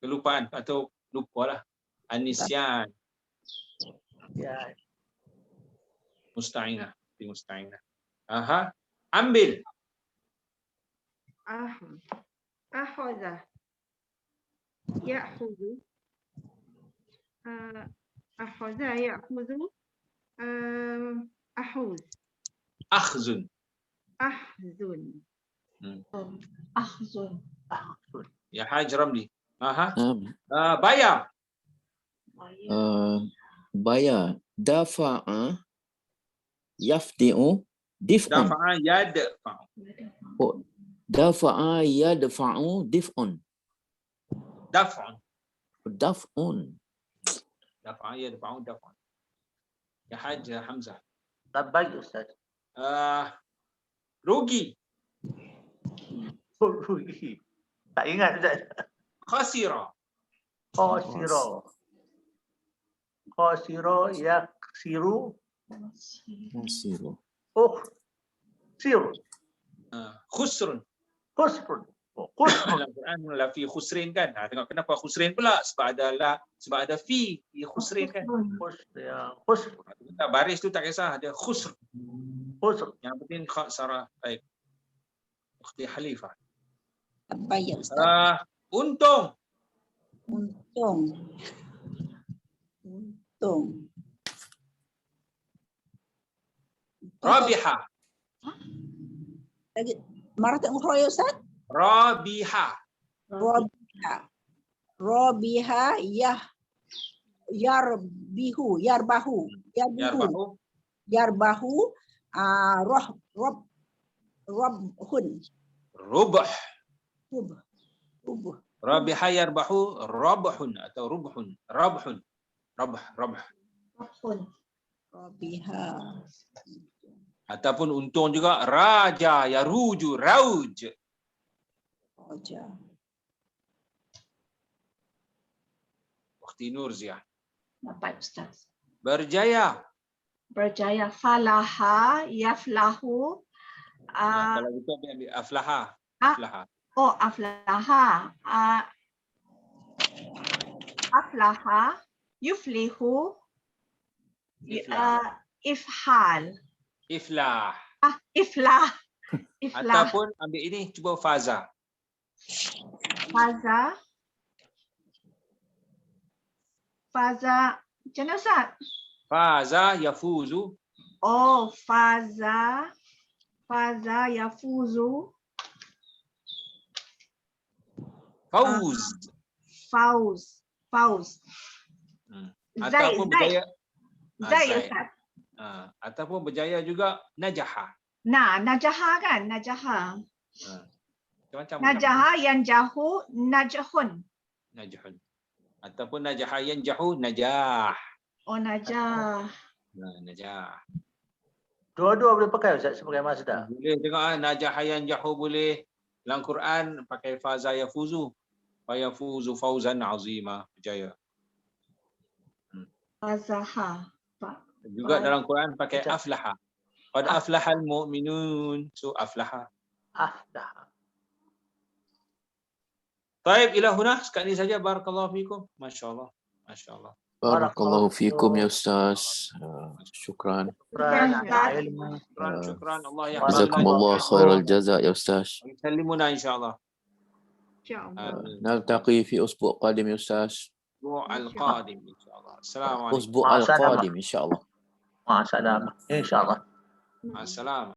Kelupaan atau lupa lah. Anisyan. Musta'inah. Ambil. Akhadha. Ya'khudhu. Akhadha ya'khudhu. Ahuz. Akhzun. Akhzun. Ya Haj Ramli. Bayar. Bayar. Dafa'a yafdi'u dif'un. Dafa'a yadfa'u dif'un. Daf'un. Dafa'a yadfa'u daf'un. Ya Haj Hamzah. Baik Ustaz. Rugi. Tak ingat Ustaz. Khasira. Yaksiru. Khusrun. Dalam Quran la fi khusrin kan. Tengok kenapa khusrin pula? Sebab ada fi khusrin kan. Baris tu tak kisah, ada khusr. Yang penting khasara. Baik. Ukhti Halifah. Baik Ustaz. Untung. Rabiha. Lagi marah ukhra ya Ustaz? Rabiha. Yarbahu. Robhun. Rubah. Rabiha yarbahu rabhun atau rubhun. Rabhun. Rabh. Rahun. Rabiha. Ataupun untung juga raja yaruju rauj. Raja. Ukhti Nurziah. Dapat Ustaz. Berjaya. Berjaya. Falaha, yaflahu. Kalau gitu ambil aflaha. Aflaha. Oh, aflaha. Aflaha, yuflihu, ifhal. Iflah. Iflah. Ataupun ambil ini, cuba faza. Faza. Macam mana Ustaz? Faza yafuzu. Oh, faza. Faza yafuzu. Fauz. Fauz. Ataupun berjaya. Zai Ustaz. Ataupun berjaya juga najaha. Najaha kan? Najaha. Macam-macam. Najaha yanjahu najhun. Najhun. Ataupun najaha yanjahu najah. Oh, najah. Najah. Dua-dua boleh pakai Ustaz sebagai masdar. Boleh tengok najaha yanjahu boleh. Dalam Quran pakai faza yafuzu. Fa yafuzu fauzan azima. Berjaya. Fazaha. Juga dalam Quran pakai aflaha. Qad aflahal mu'minun. So aflaha. Aflaha. Baik, ila huna sekat ini saja. Barakallahu fikum. Masya-Allah. Masya-Allah. Barakallahu fikum ya Ustaz. Syukran. Syukran Allah ya. Jazakumullah khairal jaza ya Ustaz. Sallimuna insya-Allah. نلتقي في أسبوع قادم يا أستاذ. الأسبوع القادم إن شاء الله. السلام عليكم. الأسبوع القادم إن شاء الله. مع السلامة إن شاء الله. مع السلامة.